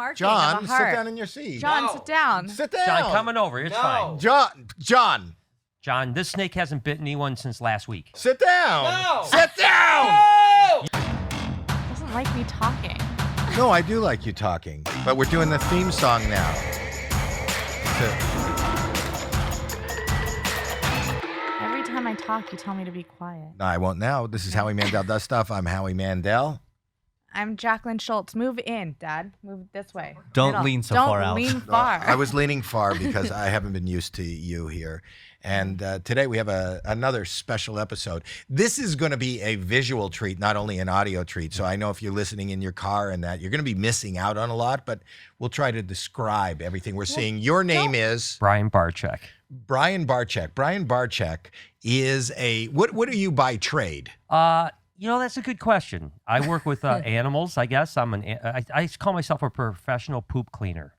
marking John, of a heart. sit down in your seat. John, sit down. Sit down. John, coming over. It's fine. John, John, this snake hasn't bitten anyone since last week. sit down. No. Sit down. No! Doesn't like me talking. No, I do like you talking, but we're doing the theme song now. Every time I talk, you tell me to be quiet. No, I won't now. This is Howie Mandel Does Stuff. I'm Howie Mandel. I'm Jacqueline Schultz. Move in, Dad. Move this way. Don't Middle. lean so Don't far out. lean far. I was leaning far because I haven't been used to you here. And today we have another special episode. This is going to be a visual treat, not only an audio treat. So I know if you're listening in your car and that, you're going to be missing out on a lot, but we'll try to describe everything we're seeing. Your name is? Brian Barczyc. Brian Barczyc. Brian Barczyc is what are you by trade? That's a good question. I work with animals, I guess. I call myself a professional poop cleaner.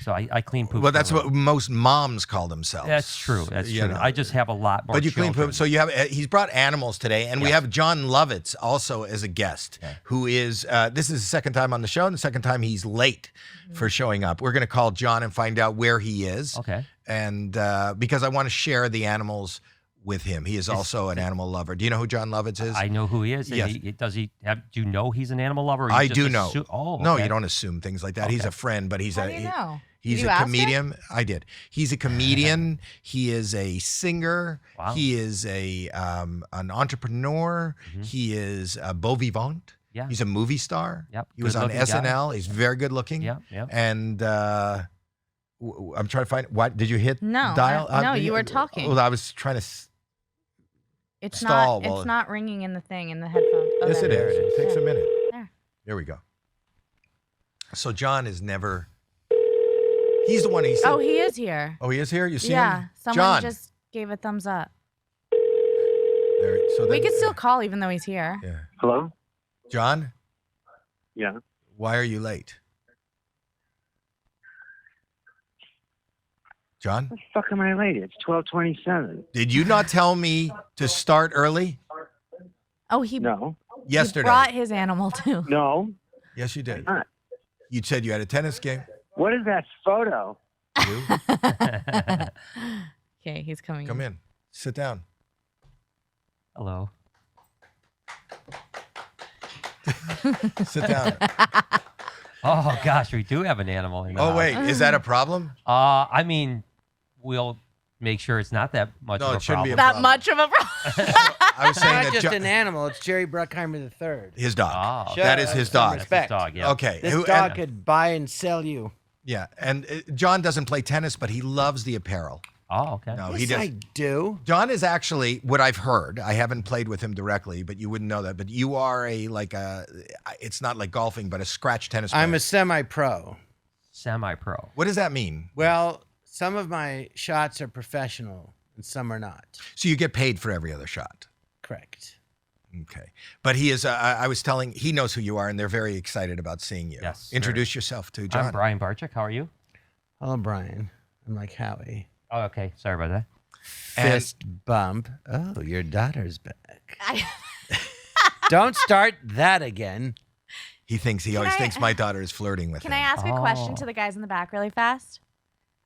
So I clean poop. Well, that's what most moms call themselves. That's true. That's You true. know. I just have a lot more. But you clean children. poop. So you have. He's brought animals today, and we Yes. have Jon Lovitz also as a guest, who is. This is the second time on the show, and the second time he's late for showing up. We're going to call Jon and find out where he is. Okay. And because I want to share the animals with him, he is also an animal lover. Do you know who Jon Lovitz is? I know who he is. Yes. Do you know he's an animal lover? Or you I just do know. Oh, No, okay. you don't assume things like that. He's Okay. a friend, but he's How do you know? He's Did you a ask him? comedian. I did. He's a comedian. He is a singer. Wow. He is an entrepreneur. Mm-hmm. He is a beau vivant. Yeah. He's a movie star. Yep. He was on Good-looking guy. SNL. He's very good looking. Yep, yep. And I'm trying to find what did you hit? No, dial. no, you were talking. Well, I was trying to. It's Stall not. while- It's not ringing in the thing in the headphones. Oh, Yes, there it is. It takes a minute. There. There we go. So John is never. He's the one. He said. Oh, he is here. Oh, he is here. You see Yeah, him? someone John. just gave a thumbs up. There, so We then- could still call even though he's here. Yeah. Hello? John, Yeah. why are you late? John, What the fuck am I late? It's 12:27. did you not tell me to start early Oh, he No. yesterday? brought his animal too. No. Yes, you did. Not. You said you had a tennis game. What is that photo? You Okay, he's coming. come in. Sit down. Hello. Sit down. Oh gosh, we do have an animal in the Oh house. wait, is that a problem? I mean, we'll make sure it's not that much No, of a it shouldn't be a problem. That much of a problem. I was saying Not that just Jo- an animal. It's Jerry Bruckheimer III. his dog. Oh. That is his Some dog. That's his respect. dog, yeah. Okay. This who- dog and- could buy and sell you. yeah, and John doesn't play tennis, but he loves the apparel. Oh, okay. No, Yes, he does. I do. John is actually what I've heard. I haven't played with him directly, but you wouldn't know that. But you are it's not like golfing, but a scratch tennis player. I'm a semi-pro. Semi-pro. What does that mean? Well, some of my shots are professional and some are not. So you get paid for every other shot. Correct. Okay. But he is, I was telling, he knows who you are, and they're very excited about seeing you. Yes, Introduce yourself to John. I'm Brian Barczyc. How are you? Hello, Brian. I'm like Howie. Oh, okay. Sorry about that. And- Fist bump. Oh, your daughter's back. Don't start that again. He always thinks my daughter is flirting with Can him. I ask a question Oh. to the guys in the back really fast?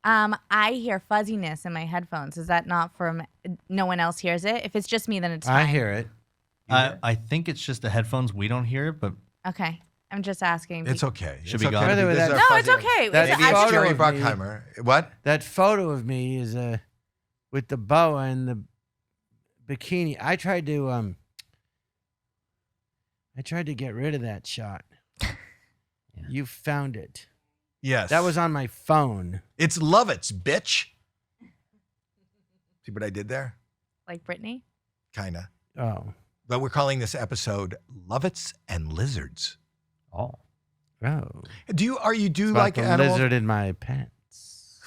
I hear fuzziness in my headphones. Is that not from no one else hears it? If it's just me, then it's fine. I hear it. I think it's just the headphones. We don't hear it, but Okay. I'm just asking. It's okay. Should It's be okay. gone. By the way, This is that- our No, it's fuzzy- okay. That Maybe photo it's Jerry of me- Bruckheimer. What? That photo of me is with the boa and the bikini. I tried to get rid of that shot. You found it. Yes. That was on my phone. It's Lovitz, bitch. See what I did there? Like Brittany? Kinda. Oh. But we're calling this episode Lovitz and Lizards. Oh. Oh. Do you It's like about the animals? lizard in my pants.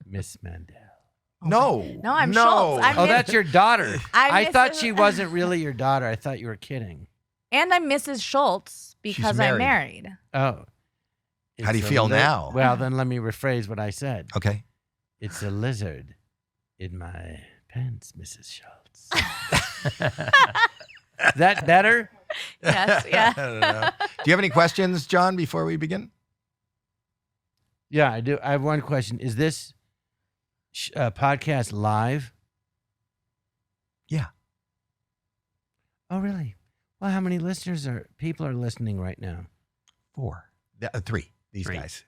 Miss Mandel. No. No, I'm no. Schultz. I'm Oh, Miss- that's your daughter. I I miss- thought she wasn't really your daughter. I thought you were kidding. And I'm Mrs. Schultz because I'm married. Oh. How do you It's a feel now? Well, then let me rephrase what I said. Okay. It's a lizard in my pants, Mrs. Schultz. Is that better? Yes, yeah. I don't know. Do you have any questions, John, before we begin? Yeah, I do. I have one question. Is this podcast live? Yeah. Oh, really? Well, how many people are listening right now? 4. 3. These 3. guys.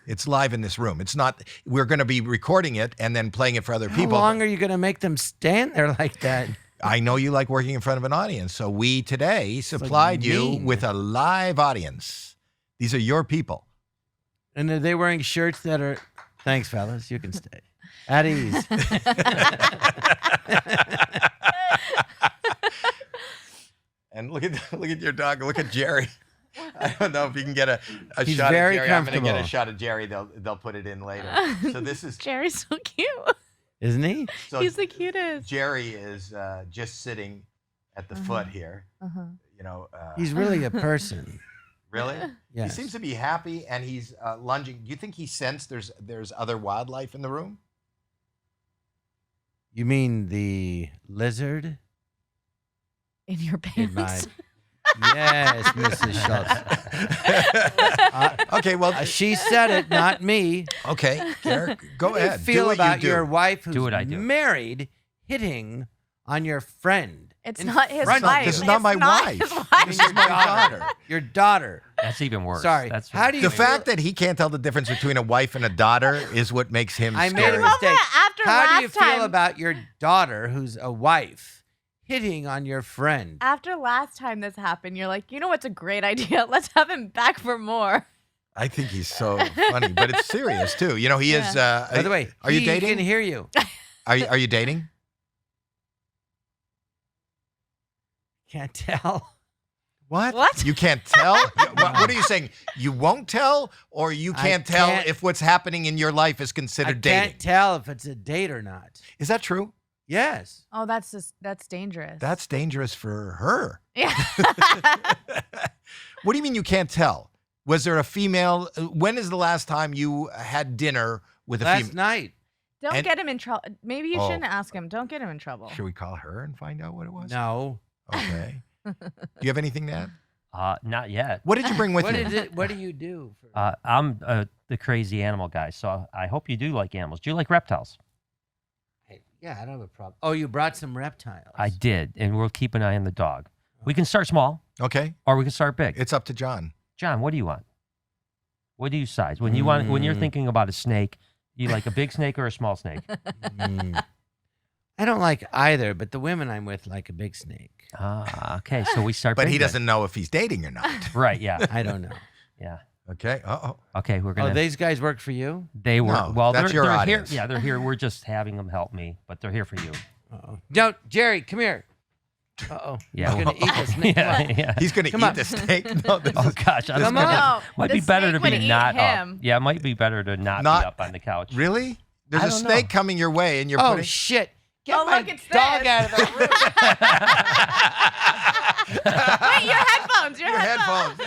It's live in this room. It's not. We're going to be recording it and then playing it for other How people. long are you going to make them stand there like that? I know you like working in front of an audience, so we today supplied you mean. with a live audience. These are your people. And are they wearing shirts that are... Thanks, fellas. You can stay. At ease. And look at your dog. Look at Jerry. I don't know if you can get a He's shot very of Jerry. I'm going to get a comfortable. shot of Jerry. They'll put it in later. So this is Jerry's so cute. Isn't he? so He's the cutest. Jerry is just sitting at the foot here. Uh-huh. You know, He's really a person. really. Yes. He seems to be happy, and he's lunging. Do you think he sensed there's other wildlife in the room? You mean the lizard? In your In my... pants. Yes, Mrs. Schultz. Okay, well, She said it, not me. okay, Garrett, go How do you ahead. feel do what about you do. your wife who's Do what I do. married hitting on your friend? It's in not his front of wife. you? This is not It's my not wife. his wife. This is my daughter. Your daughter. That's even worse. Sorry. That's How do you The feel- fact that he can't tell the difference between a wife and a daughter is what makes him I made scary. a Well, mistake. after How last do you feel time, about your daughter, who's a wife, hitting on your friend? after last time this happened, you're like, you know what's a great idea? Let's have him back for more. I think he's so funny, but it's serious too. You know, he is. By the way, are you he dating? can hear you. Are you dating? Can't tell. What? What? You can't tell? What are you saying? You won't tell, or you I can't tell can't- if what's happening in your life is I considered can't dating? tell if it's a date or not. Is that true? Yes. Oh, that's dangerous. That's dangerous for her. yeah. What do you mean you can't tell? Was there a female? When is the last time you had dinner with a Last female? night. Don't And- get him in trouble. Maybe you Oh. shouldn't ask him. Don't get him in trouble. Should we call her and find out what it was? No. Okay. Do you have anything to add? Not yet. What did you bring with What you? is it? What do you do? For... I'm the crazy animal guy, so I hope you do like animals. Do you like reptiles? Hey, yeah, I don't have a problem. Oh, you brought some reptiles. I did, and we'll keep an eye on the dog. We can start small, Okay. or we can start big. It's up to John. John, what do you want? What do you size? When you're thinking about a snake, you like a big snake or a small snake? Mm. I don't like either, but the women I'm with like a big snake. Okay, so we start. But big he then. doesn't know if he's dating or not. Right? Yeah, I don't know. yeah. Okay. Uh-oh. Okay, we're Oh, gonna. these guys work for you? They were No, well. that's they're your here. audience. Yeah, they're here. We're just having them help me, but they're here for you. Uh-oh. Don't, Jerry, come here. Uh-oh. Yeah. He's going to eat the snake. Come Yeah, on. yeah. He's going to Come eat on. the steak. No, this Oh is, gosh, I this don't Come know. on. No, Might the be better to snake would be eat not him. up. Yeah, it might be better to not Not- be up on the couch. really? There's I a don't snake know. coming your way, and you're Oh, putting. shit. Get Oh, my look, it's dog this. out of the room. Wait, your headphones. Your Your headphones.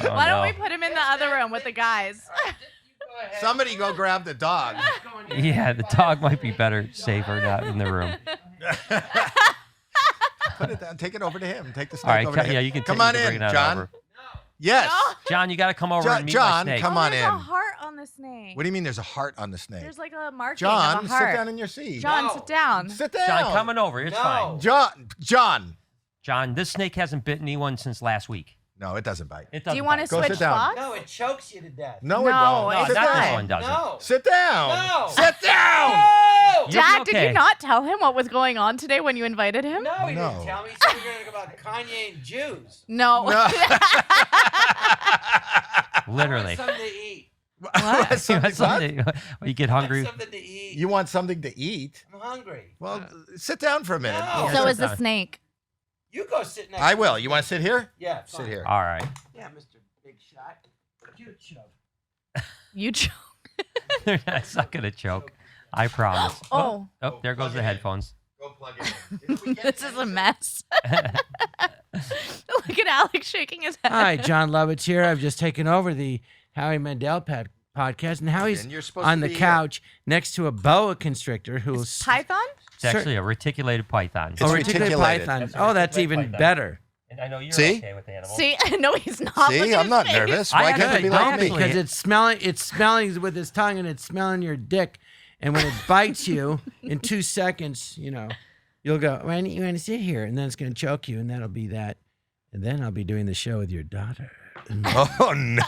Oh, Why don't no. we put him in the other room with the guys? Somebody go grab the dog. Yeah, the dog might be better, safer not in the room. Put it down. Take it over to him. Take the snake All right, over to him. yeah, you can. Come you on can bring in, it on John. over. Yes. John, you got to come over and meet John, my snake. come oh, on there's in. a heart on the snake. What do you mean there's a heart on the snake? There's like a marking John, of a sit heart. down in your seat. John, No. sit down. Sit down. John, coming over. It's No. fine. John. John, this snake hasn't bitten anyone since last week. No, it doesn't bite. It Do you doesn't want to bite. Go sit switch down. spots? No, it chokes you to death. No, No, it won't. No, it's not not. this one doesn't. No. Sit down. No. Sit down. No! You'll be Dad, did okay. you not tell him what was going on today when you invited him? No, he No. didn't tell me. He said we were going to talk about Kanye and Jews. No. No. Literally. I want something to eat. What? You Something want something- when you get I want hungry. something to eat. You want something to eat? I'm hungry. Well, sit down for a minute. No. Yeah, So sit is the down. snake. You go sit next I to will. me. You want to sit here? Yeah, Sit fine. here. All right. Yeah, Mr. Big Shot. You choke. You choke. It's not gonna choke. I promise. Oh, Oh, there goes the headphones. Go plug it in. this is a mess. Look at Alex shaking his head. Hi, Jon Lovitz here. I've just taken over the Howie Mandel podcast, and Howie's And you're supposed on to the be couch next to a boa constrictor who's Python? It's actually a reticulated python. It's reticulated reticulated. python. That's a Oh, that's reticulated even python. better. And I know you're See? okay with animals. See, no, he's not. See, Look at I'm his not face. nervous. I Why can't actually it be don't like me? actually- because it's smelling with his tongue and it's smelling your dick. And when it bites you in 2 seconds, you'll go, "Why don't you want to sit here?" And then it's going to choke you, and that'll be that. And then I'll be doing the show with your daughter. Oh no!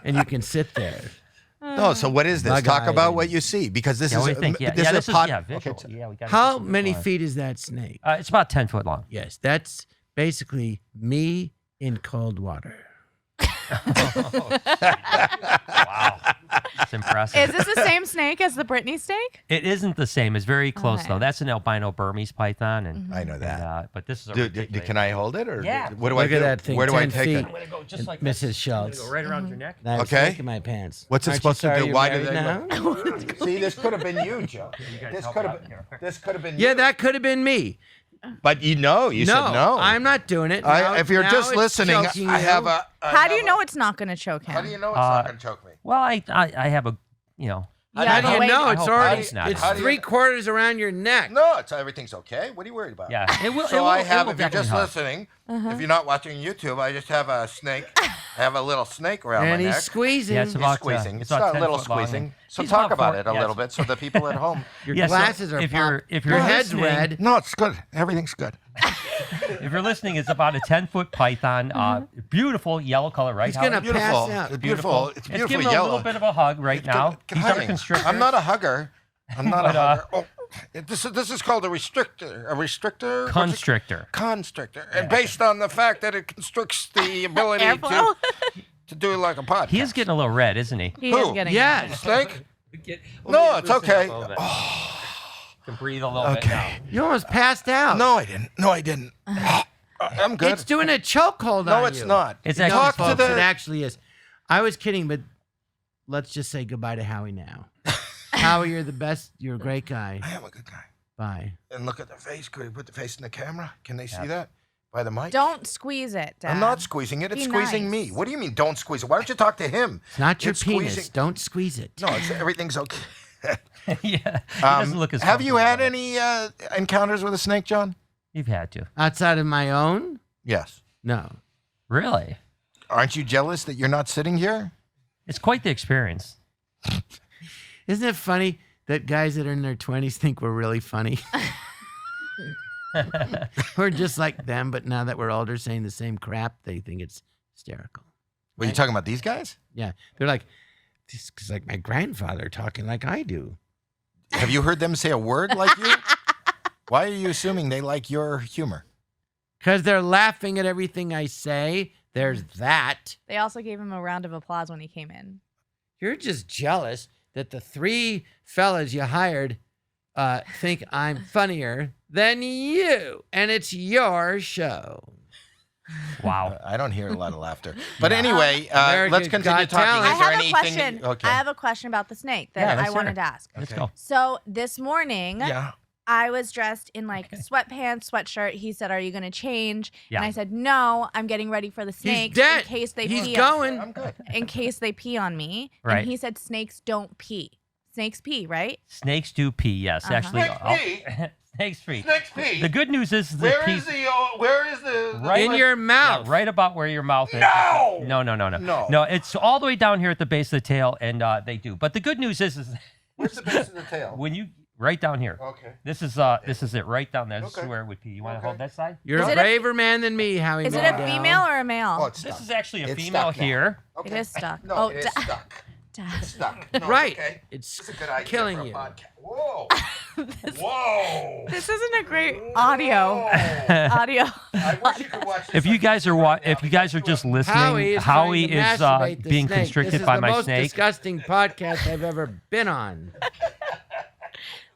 And you can sit there. No. So what is this? Bug Talk eyed about and- what you see, because this Yeah, is what do you think? Yeah, this yeah, is this a is pod. visual. Okay. Yeah, we got How many feet is that snake? It's about 10 foot long. Yes, that's basically me in cold water. Wow. It's impressive. Is this the same snake as the Britney snake? It isn't the same. It's very close, Okay. though. That's an albino Burmese python. And, I know that. but this is a Can I hold it, or Yeah. what do I Look do? at that thing, Where do I 10 take feet. it? I'm going to go just like Mrs. this. Schultz. Go right around your neck. And I was Okay. taking my pants. What's it Aren't supposed to you sorry do? you're Why do married they now? See, this could have been you, Joe. guys This help could out have. here. This could have been. Yeah, you. that could have been me. But you said no. I'm not doing it. Now- If you're now just it's listening, choking I you. have a. How do you know it's not going to choke him? How do you know it's not going to choke me? Well, I have a, Yeah, How do you but wait, know? I It's hope already, it's not. it's How do you- 3/4 around your neck. No, everything's okay. What are you worried about? yeah. It will. So it will, I it have, will if you're just definitely hug. listening, if you're not watching YouTube, I just have a snake. I have a little snake around And my he's neck. squeezing. Yeah, it's He's about, squeezing. it's It's about not a 10 little foot long. squeezing. So He's talk about about four- it a yeah, little bit so the people at home. Your Yeah, so glasses are if you're your head's listening- red. No, it's good. Everything's good. If you're listening, it's about a 10-foot python. Beautiful yellow color, right? He's gonna Howard? Beautiful. pass out. It's beautiful. It's It's beautiful giving a yellow. little bit of a hug right now. He's our Honey, constrictor. I'm not a hugger. I'm not a But, hugger. Oh, this is called a restrictor. A restrictor? What's it- constrictor. Constrictor. And based on the fact that it constricts the ability Airflow? to do like a podcast. He is getting a little red, isn't he? He Who? is getting Yes. Snake? No, it's okay. Can breathe a little bit now. You almost passed out. No, I didn't. No, I didn't. I'm good. It's doing a chokehold on No, you. it's not. It's No, actually Talk to folks, the- it actually is. I was kidding, but let's just say goodbye to Howie now. Howie, you're the best. You're a great guy. I am a good guy. Bye. And look at the face. Could we put the face in the camera? Can they see that? By the mic? Don't squeeze it, Dad. I'm not squeezing it. It's Be squeezing nice. me. What do you mean don't squeeze it? Why don't you talk to him? It's not your It's penis. squeezing- Don't squeeze it. No, everything's okay. Yeah. He doesn't look as Have you had comfortable. any encounters with a snake, John? You've had to. Outside of my own? Yes. No. Really? Aren't you jealous that you're not sitting here? It's quite the experience. Isn't it funny that guys that are in their 20s think we're really funny? We're just like them, but now that we're older saying the same crap, they think it's hysterical. Were you talking about these guys? Yeah. They're like, this is like my grandfather talking like I do. Have you heard them say a word like you? Why are you assuming they like your humor? Because they're laughing at everything I say. There's that. They also gave him a round of applause when he came in. You're just jealous that the 3 fellas you hired think I'm funnier than you, and it's your show. Wow. I don't hear a lot of laughter. But anyway, America's let's continue Got talking. Talent. I Is there have a anything? question. Okay. I have a question about the snake Yeah, that let's I hear wanted it. to ask. Let's Okay. go. So this morning, Yeah. I was dressed in like sweatpants, sweatshirt. He said, "Are you going to change?" Yeah. And I said, "No, I'm getting ready for the snakes dead. in case they He's pee. going. I'm good. In case they pee on me." Right. And he said, "Snakes don't pee. Snakes pee, right?" Snakes do pee, yes. Uh-huh. Actually, Snakes pee? snakes pee. Snakes pee. The good news is the Where pee. is the Right In where- your mouth. Yeah, right about where your mouth is. No! No. No. It's all the way down here at the base of the tail, and they do. But the good news is Where's the base of the tail? when you right down here. Okay. This is it right down there. This Okay. is where it would pee. You want to Okay. hold that side? You're Is a it a- braver man than me, Howie Is it a Mandel. female or a male? Oh, it's stuck. This is actually a It's female stuck now. here. Okay. It is stuck. No, Oh, it is da- stuck. Dad. It's stuck. No, Right. Okay. It's It's a good idea killing for a you. podcast. Whoa. Whoa. This isn't a great audio. Whoa. Audio. I wish you could watch this If you on guys are YouTube right now if you guys are just because listening, Howie is, trying to masturbate the being snake. constricted this is by the my most snake, disgusting podcast I've ever been on.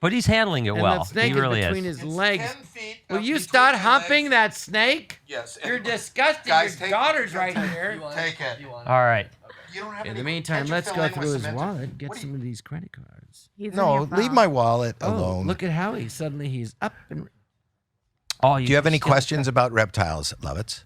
but he's handling it And well. the snake He really is between is. his It's legs. 10 feet Will up you between start my humping legs. that snake? Yes. You're and- disgusting. Guys, Your take- daughter's right here. Take it. All right. You don't have In any- the meantime, can't you let's fill go in with through his cement? wallet, get What do some you- of these credit cards. He's in No, your leave phone. my wallet Oh, alone. look at Howie. Suddenly he's up and. Oh, Do you have any questions about reptiles, Lovitz?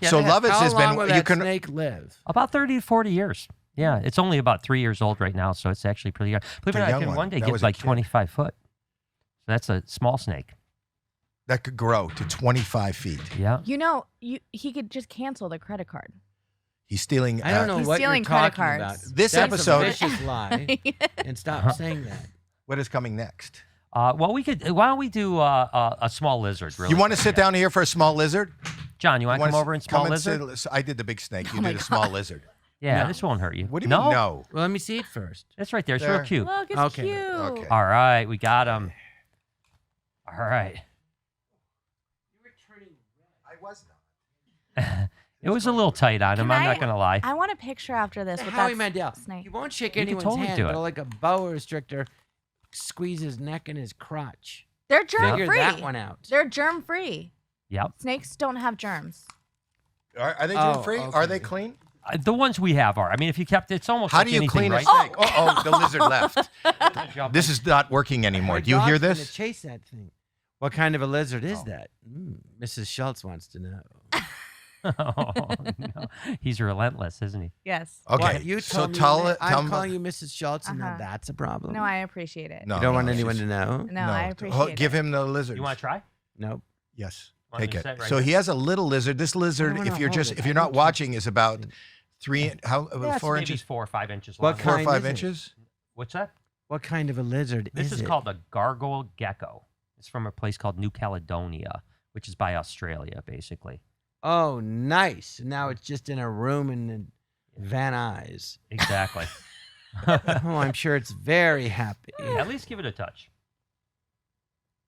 Yeah, So they have- Lovitz How has long will been. You that can. snake live? About 30 to 40 years. Yeah, it's only about 3 years old right now, so it's actually pretty young. Believe It's it a or not, young it can one. one day That get was a like kid. 25 foot. So that's a small snake. that could grow to 25 feet. Yeah. You know, he could just cancel the credit card. He's stealing. I don't know He's what you're stealing credit talking about. cards. This That's episode- a vicious lie. And stop saying that. What is coming next? Well, we could. Why don't we do a small lizard? Really? You want to sit down here for a small lizard? John? You want to wanna come over and small sit- lizard? I did the big snake. You my did a small lizard. Yeah, No. this won't hurt you. What do you no? mean no? Well, let me see it first. That's right there. It's There. real cute. Look, it's Okay. cute. Okay. All right, we got him. All right. I was not. It was a little tight on him. Can I'm I- not gonna lie. I want a picture after this with Howie that Mandel. snake. You won't shake You can anyone's totally hand, do but it. like a boa restrictor, squeeze his neck and his crotch. They're germ Figure free. that one out. They're germ free. Yep. Snakes don't have germs. Are they Oh, germ free? okay. Are they clean? The ones we have are. I mean, if you kept, it's almost How like do you anything, clean a right? snake? Oh, the lizard left. Jump. This is not working anymore. My Do you hear dog's gonna this? chase that thing. What kind of a lizard is Oh. that? Mrs. Schultz wants to know. Oh, no. He's relentless, isn't he? Yes. Okay. What, you so told me tell that it. I'm Tell calling you Mrs. Schultz, and now Uh-huh. that's a problem. No, I appreciate it. No, You don't want no, anyone she's- to know. No, I appreciate it. Give him the lizard. You want to try? Nope. Yes. Want me Take to it. sit right So here? he has a little lizard. This lizard, wanna if you're hold just it. if I you're don't not touch watching, it. is about 4 Maybe inches, 4 or 5 inches What long. 4 or kind 5 is it? inches. What's that? What kind of a lizard This is it? called a gargoyle gecko. It's from a place called New Caledonia, which is by Australia, basically. Oh, nice. Now it's just in a room in Van Nuys. Exactly. Oh, I'm sure it's very happy. At least give it a touch.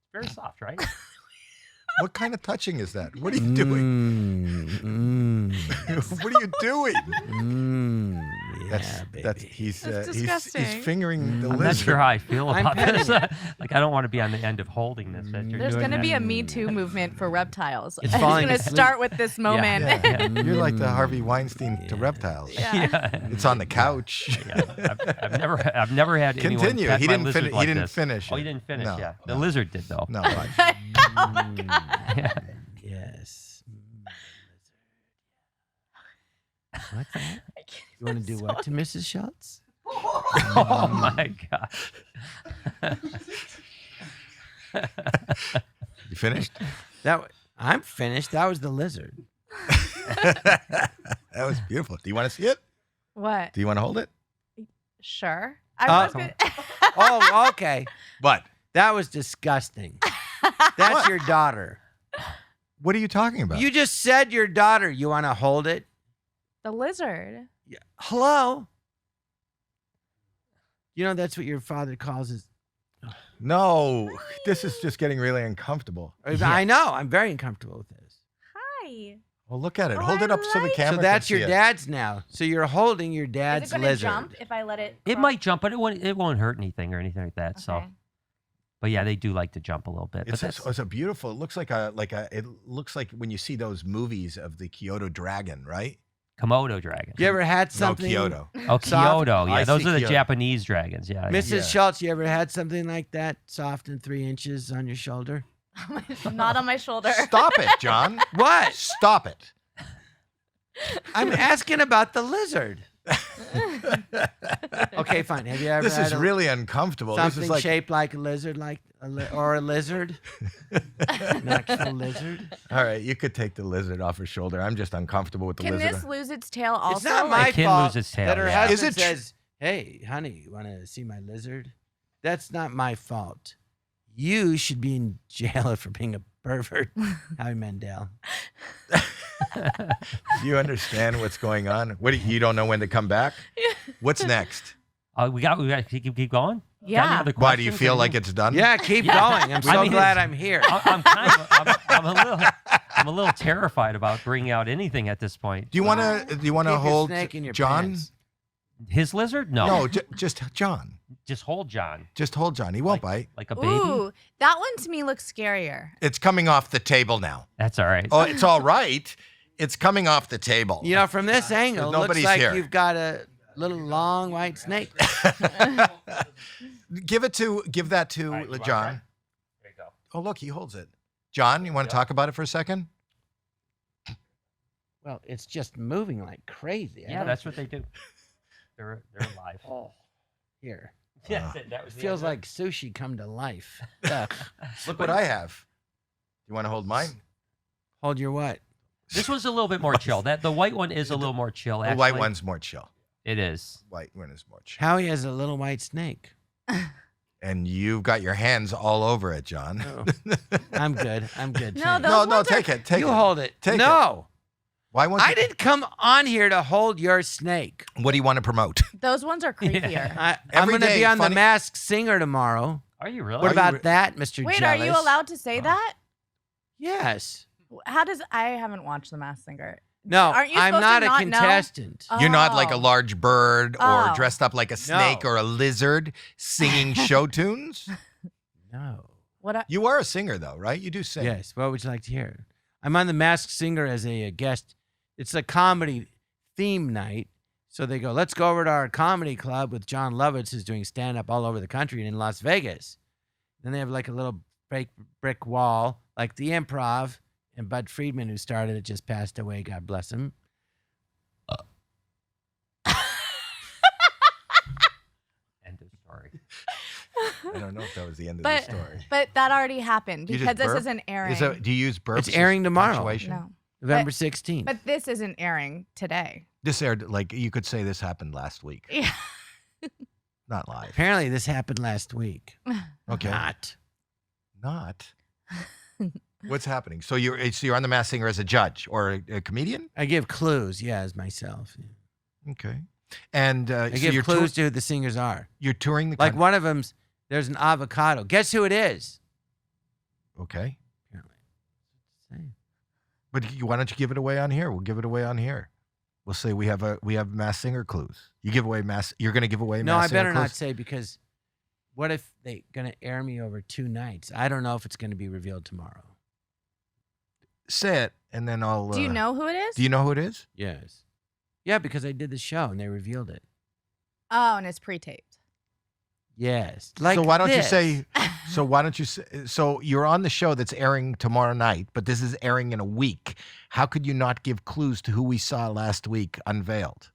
It's very soft, right? What kind of touching is that? What are you doing? What are you doing? Yeah, baby. That's he's That's he's disgusting. fingering the I'm lizard. not sure how I feel I'm about this. petting Like, I don't want to be on the end of holding this. That you're There's doing going to that. be a Me Too movement for reptiles. It's It's falling going to asleep. start with this moment. Yeah. You're like the Harvey Weinstein to reptiles. Yeah. It's on the couch. Yeah. I've never had anyone Continue. pet He my didn't lizard finish. like He didn't this. finish. Oh, it. he didn't finish. No, Yeah, the no. lizard did though. No. Yeah. Yes. What's that? You want to do what to Mrs. Schultz? Oh my god. You finished? I'm finished. That was the lizard. That was beautiful. Do you want to see it? What? Do you want to hold it? Sure. I was gonna- Oh, okay. What? That was disgusting. That's your daughter. What are you talking about? You just said your daughter. You want to hold it? the lizard. Yeah. Hello? You know, that's what your father calls his. No, this is just getting really uncomfortable. I know. I'm very uncomfortable with this. Hi. Well, look at it. Oh, Hold it I up so the like- camera So that's can your see it. dad's now. So you're holding your dad's Is it going to lizard. jump if I let it? It cross? might jump, but it won't hurt anything or anything like that. So, Okay. but yeah, they do like to jump a little bit. It's But that's, a beautiful. It looks like it looks like when you see those movies of the Kyoto dragon, right? Komodo dragon. You ever had something? No, Kyoto. Oh, soft? Kyoto. I Yeah, those see are the Kyoto. Japanese dragons. Yeah. Mrs. Yeah. Schultz, you ever had something like that, soft and 3 inches on your shoulder? Not on my shoulder. Stop it, John. What? Stop it. I'm asking about the lizard. Okay, fine. Have you ever This had is really uncomfortable. This something is like shaped like a lizard, or a lizard? An actual lizard? all right. You could take the lizard off her shoulder. I'm just uncomfortable with the Can lizard. this lose its tail also? It's not my It can fault lose its tail, that her yeah. Is husband it tr- says, "Hey, honey, you want to see my lizard?" That's not my fault. You should be in jail for being a pervert, Howie Mandel. Do you understand what's going on? What you don't know when to come back? What's next? we got to keep going. Got any Yeah. other Why do you questions? feel like it's done? Yeah, keep Yeah. going. I'm so I mean, glad I'm here. I'm a little terrified about bringing out anything at this point. Do you want to? Do you want to Keep your hold snake in your John? pants. His lizard? No. No, just John. Just hold John Just hold John. He won't bite. like a baby. Ooh, that one to me looks scarier. It's coming off the table now. That's all right. Oh, it's all right. It's coming off the table. You know, from this angle, it looks nobody's like here. you've got a little long white snake. Give that to All right, you wanna try? John. There you go. Oh, look, he holds it. John, you want to talk about it for a second? Well, it's just moving like crazy. I Yeah, don't- that's what they do. They're alive. Oh, here. Yes, that was It the feels end of like sushi come to life. Ugh. Look what I have. You want to hold mine? Hold your what? This one's a little bit more chill. The white one is a little more chill. The Actually. white one's more chill. It is. White one is more chill. Howie has a little white snake. And you've got your hands all over it, John. Oh. I'm good. I'm good. No, thanks. those No, ones take it. Take you it. hold it. Take no. Why won't I you? didn't come on here to hold your snake. What do you want to promote? Those ones are creepier. I'm Every going to day, be on funny- The Masked Singer tomorrow. Are you really? What Are you about re- that, Mr. Wait, Jealous? are you allowed to say that? Yes. How does I haven't watched The Masked Singer. No, Aren't you I'm supposed to not a not know? contestant. You're not like a Oh. large bird or Oh. dressed up like a snake No. or a lizard singing show tunes. No. What? You are a singer, though, right? You do sing. Yes. What would you like to hear? I'm on The Masked Singer as a guest. It's a comedy theme night. So they go, let's go over to our comedy club with Jon Lovitz, who's doing stand-up all over the country and in Las Vegas. Then they have like a little fake brick wall, like the Improv. And Bud Friedman, who started it, just passed away. God bless him. End of story. I don't know if that was the end of But the story. but that already happened You just because this burp? isn't airing. Do you use burps? It's airing as tomorrow. punctuation? No, November 16th. but this isn't airing today. This aired, like, you could say this happened last week. Yeah. Not live. Apparently, this happened last week. Okay. Not. What's happening? So you're on The Masked Singer as a judge or a comedian? I give clues, as myself. Okay. And I so give you're clues to who the singers are. you're touring the Like country. one of them's, there's an avocado. Guess who it is? Okay. Apparently. Same. But why don't you give it away on here? We'll give it away on here. We'll say we have Masked Singer clues. You give away You're going to give away No, I Masked Singer better clues? not say, because what if they're going to air me over 2 nights? I don't know if it's going to be revealed tomorrow. Say it, and then I'll. Do you know who it is? Do you know who it is? Yes. Yeah, because I did the show and they revealed it. Oh, and it's pre-taped. Yes. Like so why don't this. you say? So why don't you say? So you're on the show that's airing tomorrow night, but this is airing in a week. How could you not give clues to who we saw last week unveiled?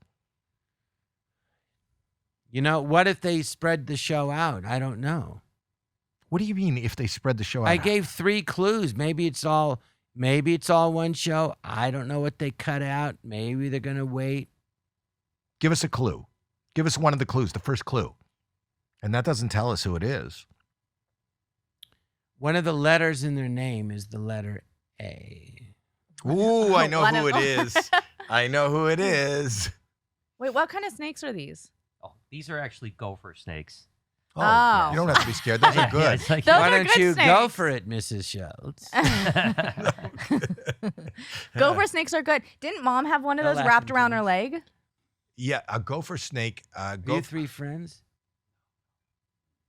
You know, what if they spread the show out? I don't know. What do you mean if they spread the show out? I gave 3 clues. Maybe it's all one show. I don't know what they cut out. Maybe they're going to wait. Give us a clue. Give us one of the clues, the first clue. And that doesn't tell us who it is. One of the letters in their name is the letter A. Ooh, I know One who of- it is. I know who it is. Wait, what kind of snakes are these? Oh, these are actually gopher snakes. Oh. You don't have to be scared. Those are Yeah, good. it's like- Those Why are don't good you go snakes. for it, Mrs. Schultz? Gopher snakes are good. Didn't Mom have one of No those laughing, wrapped around her please. leg? Yeah, a gopher snake. Are you 3 friends?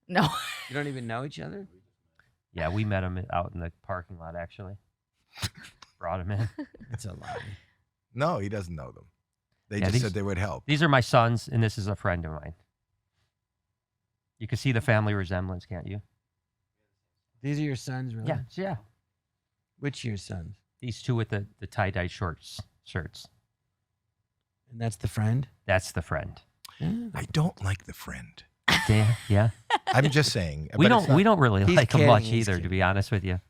No. You don't even know each other? Yeah, we met him out in the parking lot, actually. Brought him in. It's a lie. No, he doesn't know them. They Yeah, just these- said they would help. These are my sons, and this is a friend of mine. You can see the family resemblance, can't you? These are your sons, really? Yeah. Which are your sons? These two with the tie-dye shirts. And that's the friend? That's the friend. Yeah. I don't like the friend. Yeah. I'm just saying. We but it's don't not- really He's like them kidding, much he's either, to kidding. be honest with you.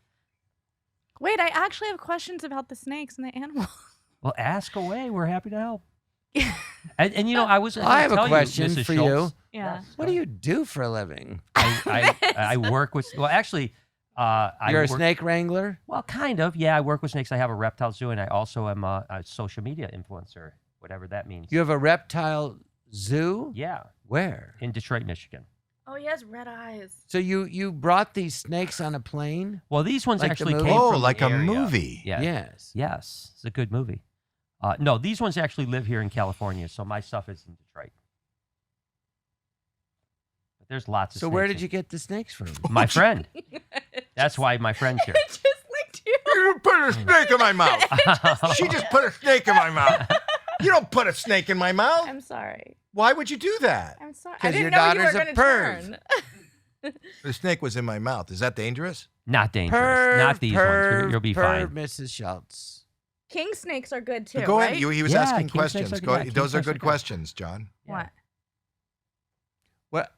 Wait, I actually have questions about the snakes and the animals. Well, ask away. We're happy to help. And you know, I was. I have gonna a tell question Mrs. for Schultz, you. Yeah. Yes, What do you do for a living? I work with. Well, actually, I You're a work, snake wrangler? Well, kind of. Yeah, I work with snakes. I have a reptile zoo, and I also am a social media influencer, whatever that means. You have a reptile zoo? Yeah, Where? in Detroit, Michigan. Oh, he has red eyes. So you brought these snakes on a plane? Well, these ones Like the actually movie? came Oh, from like the a area. movie. Yeah. Yes. Yes, it's a good movie. No, these ones actually live here in California, so my stuff is in Detroit. But there's lots of. So where snakes did you get the snakes from? My friend. That's why my friend's here. It just licked you. You put a snake in my mouth. She just put a snake in my mouth. You don't put a snake in my mouth. I'm sorry. Why would you do that? I'm sorry. 'Cause I didn't your know you were daughter's a going to perv. turn. The snake was in my mouth. Is that dangerous? Not dangerous. Not these ones. You'll be fine. Mrs. Schultz. King snakes are good too, Go right? ahead. He was Yeah, asking king snakes questions. are good. Go, Yeah, king those are snakes are good good. questions, John. What?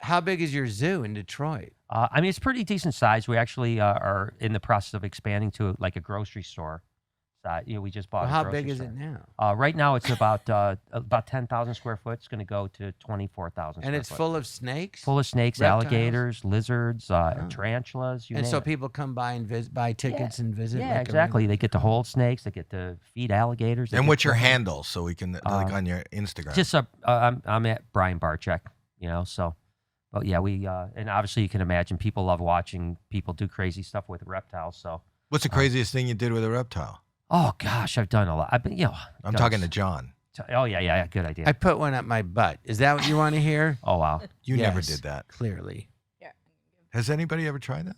How big is your zoo in Detroit? I mean, it's pretty decent size. We actually are in the process of expanding to like a grocery store. We just bought. Well, a how grocery big is store. it now? Right now, it's about 10,000 square foot. It's going to go to 24,000. And it's full of snakes. Full of snakes, reptiles? alligators, lizards, tarantulas. You And name so it. people come by and buy tickets and visit. Yeah, like exactly. They get to hold snakes. They get to feed alligators. they And get what's your to- handle so we can like on your Instagram? Just I'm at Brian Barczyc. So, but yeah, we and obviously you can imagine people love watching people do crazy stuff with reptiles. So, What's the craziest thing you did with a reptile? oh gosh, I've done a lot. I've been, I'm talking to John. Oh yeah, good idea. I put one up my butt. Is that what you want to hear? Oh wow, You never Yes. did that. Clearly. Has anybody ever tried that?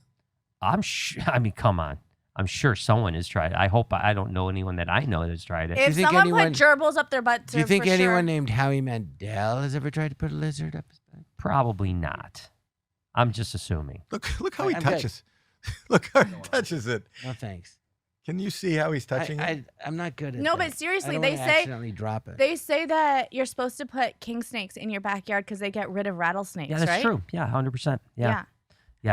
I'm sure. I mean, come on. I'm sure someone has tried it. I hope I don't know anyone that I know that's tried it. If think someone anyone- put gerbils up their butt, Do you think for anyone sure. named Howie Mandel has ever tried to put a lizard up his butt? Probably not. I'm just assuming. Look how he I'm good. touches. Look how he touches it. No thanks. Can you see how he's touching it? I'm not good at No, that. but seriously, I don't they wanna say accidentally drop it. they say that you're supposed to put king snakes in your backyard because they get rid of rattlesnakes. Yeah, that's right? true. Yeah, 100%. Yeah.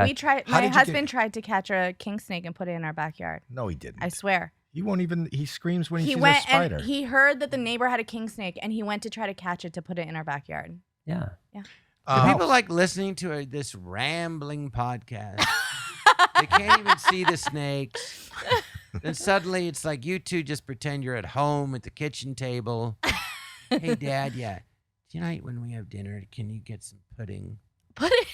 We tried. How My did you husband tried to catch a king snake and put it in our backyard. No, he didn't. I swear. He won't even. He screams when he sees a went spider. and he heard that the neighbor had a king snake, and he went to try to catch it to put it in our backyard. Yeah. Do people like listening to this rambling podcast? They can't even see the snakes. Then suddenly it's like you two just pretend you're at home at the kitchen table. Hey, Dad, yeah. Tonight when we have dinner, can you get some pudding? Put it.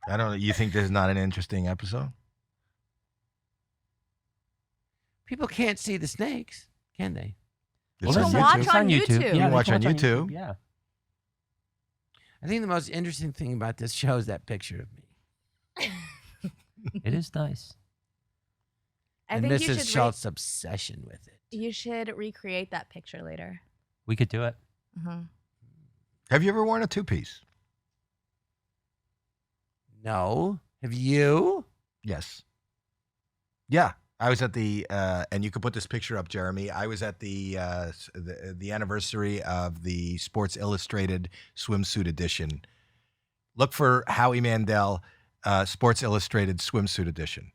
I don't know. You think this is not an interesting episode? People can't see the snakes, can they? It's You on can watch YouTube. It's on YouTube. YouTube. Yeah, You they can watch on on YouTube. Yeah. I think the most interesting thing about this show is that picture of me. It is nice. I And think you Mrs. should. Schultz's obsession with it. You should recreate that picture later. We could do it. Have you ever worn a two-piece? No. Have you? Yes. Yeah. I was at the, and you could put this picture up, Jeremy. I was at the anniversary of the Sports Illustrated swimsuit edition. Look for Howie Mandel Sports Illustrated swimsuit edition.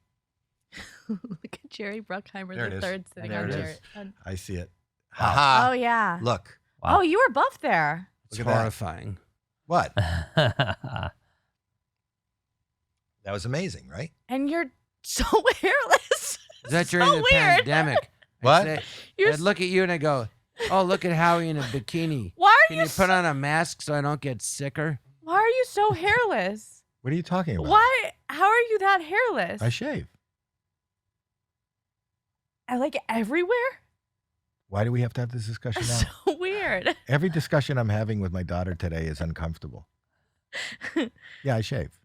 Look at Jerry Bruckheimer There it the is. third sitting There on it Jerry. is. I see it. Oh Ha yeah. Look. Wow. Oh, you were buff there. It's Look at that. horrifying. What? That was amazing, right? And you're so hairless. Is that during so the weird. pandemic? What? You're I'd look at you and I go, oh, look at Howie in a bikini. Why are Can you you put on a mask so I don't get sicker? Why are you so hairless? What are you talking about? Why? How are you that hairless? I shave. Like everywhere. Why do we have to have this discussion now? So weird. Every discussion I'm having with my daughter today is uncomfortable. Yeah, I shave.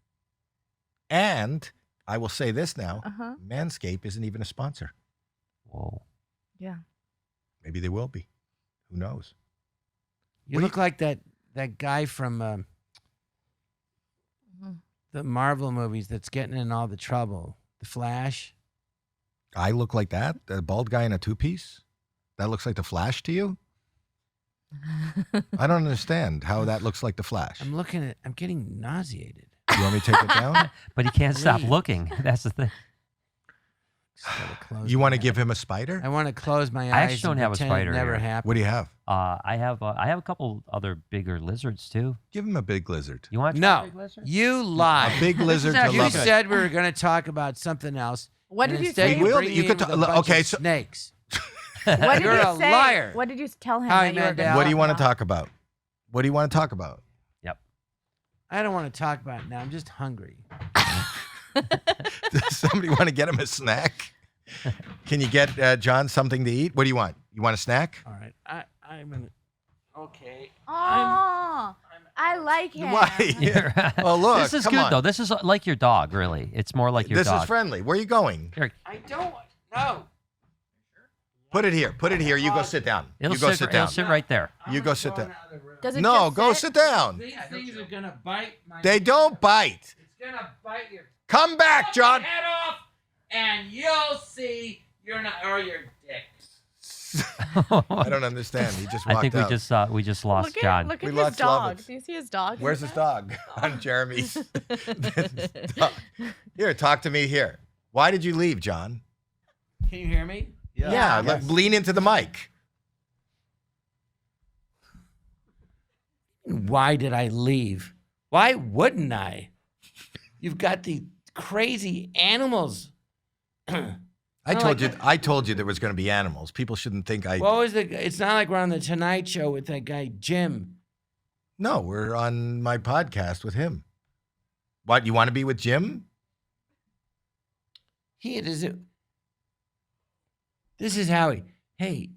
And I will say this now, Manscaped isn't even a sponsor. Whoa. Yeah. Maybe they will be. Who knows? You look like that guy from the Marvel movies that's getting in all the trouble. The Flash. I look like that? A bald guy in a two-piece? That looks like the Flash to you? I don't understand how that looks like the Flash. I'm getting nauseated. You want me to take it down? But he can't stop Please. looking. That's the thing. Just gotta close You my want to eyes. give him a spider? I want to close my eyes. I actually don't and have a pretend spider It never here. happened. What do you have? I have a couple other bigger lizards too. Give him a big lizard. You want to try a No, big lizard? you lied. A big lizard to actually You love good. it. said we were going to talk about something else. What and did you instead say? We will. bring You me could in with ta- a bunch okay, of so- snakes. What did You're you a say? liar. What did you tell him? Howie that you were Mandel. gonna What do you want to about? talk about? What do you want to talk about? Yep. I don't want to talk about it now. I'm just hungry. Does somebody want to get him a snack? Can you get John something to eat? What do you want? You want a snack? All right. I'm gonna. Okay. Oh, I like him. Why? Yeah. Well, look. This is come good on. though. This is like your dog, really. It's more like your This dog. is friendly. Where are you going? Here, I don't. No. Put it here. Put it here. You go sit down. it'll You go sit it'll down. sit right there. You go sit down. Does it No, just go sit? sit down. These things are gonna bite my. They don't bite. It's gonna bite your Come back, John. head off, and you'll see you're not or your dick. I don't understand. He just walked I think out. we just lost Look at, John. look We at lost his dog. Lovitz. Do you see his dog? Where's his dog? On Jeremy's. Here, talk to me here. Why did you leave, John? Can you hear me? Yeah, lean into the mic. Why did I leave? Why wouldn't I? You've got the crazy animals. I told you there was going to be animals. People shouldn't think I. What was it's not like we're on the Tonight Show with that guy, Jim. No, we're on my podcast with him. What, you want to be with Jim? This is Howie. Hey,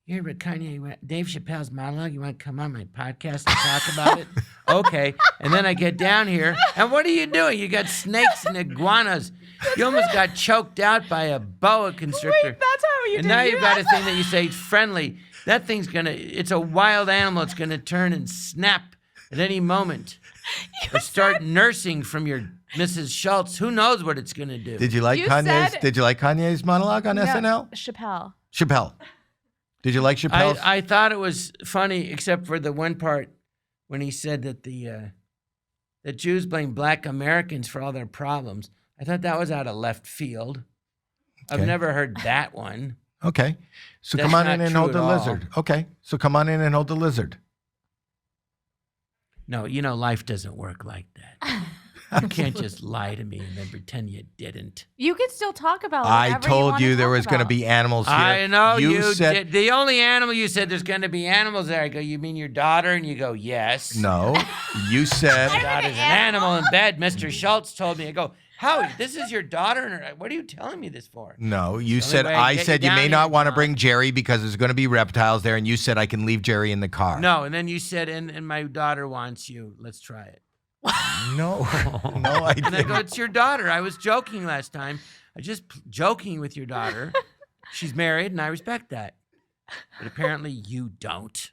you heard about Kanye, Dave Chappelle's monologue? You want to come on my podcast and talk about it? Okay. And then I get down here, and what are you doing? You got snakes and iguanas. You almost got choked out by a boa constrictor. Wait, that's how you and did now it. you've got a thing that you say it's friendly. That thing's it's a wild animal. It's going to turn and snap at any moment. Or start nursing from your Mrs. Schultz. Who knows what it's going to do? Did you like You Kanye's? said- Did you like Kanye's monologue on SNL? Chappelle. Chappelle. Did you like Chappelle's? I thought it was funny, except for the one part when he said that that Jews blame Black Americans for all their problems. I thought that was out of left field. Okay. I've never heard that one. Okay. So That's come on not in and true hold at the all. lizard. Okay. So come on in and hold the lizard. No, life doesn't work like that. You can't just lie to me and then pretend you didn't. You could still talk about I whatever told wanna you there talk was going to about. be animals here. I know you said did. The only animal you said there's going to be animals there. I go, you mean your daughter? And you go, yes. no. You said My daughter's an animal in bed. Mr. Schultz told me. I go, Howie, this is your daughter? And what are you telling me this for? no. You The said only way I get said you you may down not here, want to John. bring Jerry because there's going to be reptiles there, and you said I can leave Jerry in the car. No, and then you said, and my daughter wants you. Let's try it. no, no. I And I didn't. go, it's your daughter. I was joking last time. I just joking with your daughter. She's married, and I respect that. But apparently you don't.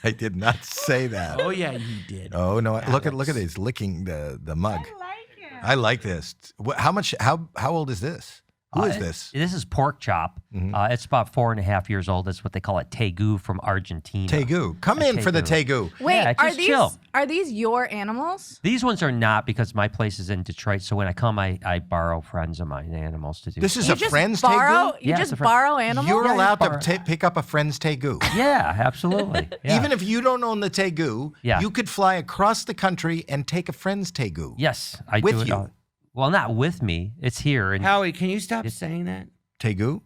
I did not say that. Oh yeah, you did. Oh no! Look at Alex. this licking the mug. I like it. I like this. How much? How old is this? Who is this? This is pork chop. Mhm. It's about 4.5 years old. That's what they call a tegu from Argentina. Tegu. Come in for the Tegu. Wait, Yeah, are just these chill. are these your animals? These ones are not because my place is in Detroit. So when I come, I borrow friends of mine, animals to do. This is You a just friend's borrow. Tegu? You Yeah, it's just a friend. borrow animals. You're Yeah, allowed borrow. to pick up a friend's Tegu. Yeah, absolutely. Yeah. Even if you don't own the Tegu, Yeah. you could fly across the country and take a friend's Tegu. yes, I With do it you. all. Well, not with me. It's here. And Howie, can you stop saying that? Tegu?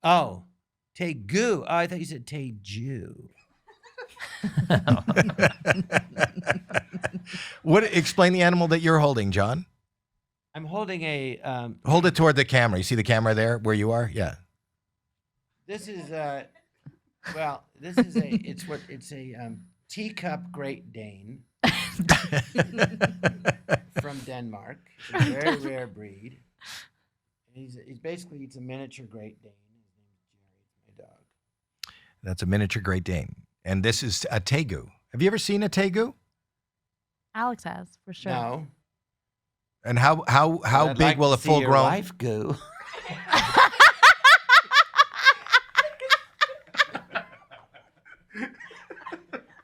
Oh, Tegu. Oh, I thought you said Teju. Explain the animal that you're holding, John? I'm holding a. Hold it toward the camera. You see the camera there where you are? Yeah. This is well, this is it's a teacup Great Dane from Denmark. It's a very rare breed. He's basically it's a miniature Great Dane. His name is Jerry. It's my dog. That's a miniature Great Dane. And this is a Tegu. Have you ever seen a Tegu? Alex has for sure. No. And how I'd big like will to a see your full grown wife go?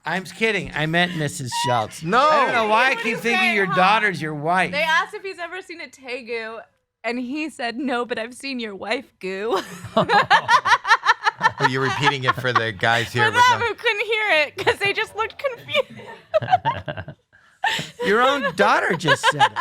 I'm kidding. I meant Mrs. Schultz. No. I don't know why I What keep is thinking going your on? daughter's your wife. They asked if he's ever seen a tegu, and he said no, but I've seen your wife goo. Oh, you're repeating it for the guys here. For with them no- who couldn't hear it because they just looked confused. Your own daughter just said it.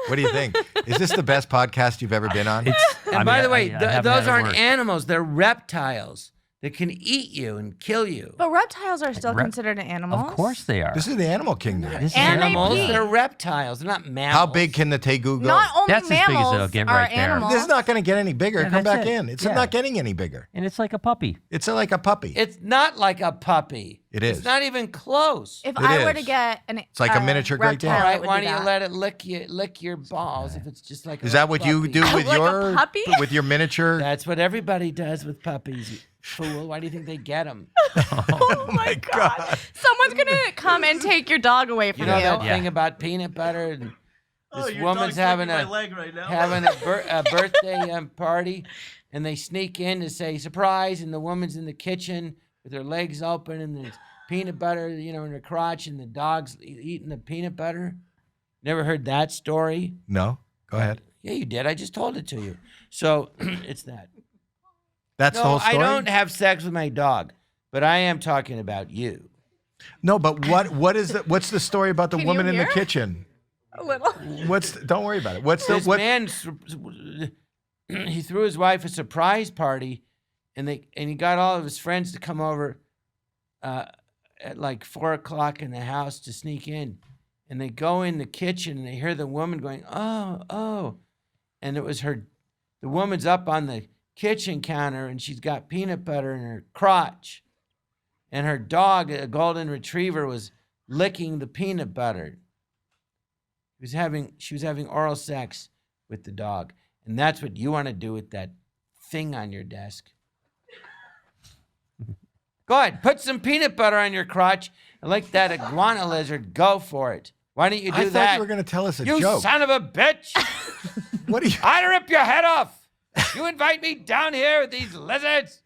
What do you think? Is this the best podcast you've ever been on? And by the way, haven't those had it aren't work. animals. They're reptiles that can eat you and kill you. But reptiles are still Rep- considered animals. Of course they are. This is the animal kingdom. This is And they Animals, pee. they're reptiles. They're not mammals. How big can the Tegu go? Not only That's as big as mammals it'll get are right there. animals. This is not going to get any bigger. Yeah, Come that's back it. in. It's Yeah. not getting any bigger. And it's like a puppy. It's like a puppy. It's not like a puppy. It is. It's not even close. If It I were to is. get an, It's like a miniature Great Dane. reptile, All it right, would why be don't you that. let it lick your balls if it's just like Is a that what you puppy? do with Like a your puppy? with your miniature? That's what everybody does with puppies, you fool. Why do you think they get them? Oh my god! Someone's gonna come and take your dog away You from know you. that Yeah. thing about peanut butter and This woman's having a birthday party, and they sneak in to say surprise, and the woman's in the kitchen with her legs open, and there's peanut butter, in her crotch, and the dog's eating the peanut butter. Never heard that story? No, go ahead. Yeah, you did. I just told it to you. So it's that. That's the whole story. I don't have sex with my dog, but I am talking about you. No, but what's the story about the Can woman you in the hear? kitchen? A little. Don't worry about it. This man, he threw his wife a surprise party, and he got all of his friends to come over at like 4:00 in the house to sneak in, and they go in the kitchen and they hear the woman going, oh, and it was her. The woman's up on the kitchen counter and she's got peanut butter in her crotch, and her dog, a golden retriever, was licking the peanut butter. She was having oral sex with the dog. And that's what you want to do with that thing on your desk. Go ahead, put some peanut butter on your crotch, and like that iguana lizard, go for it. Why don't you do I that? thought you were going to tell us a You joke. son of a bitch! What are you? I'd rip your head off. You invite me down here with these lizards?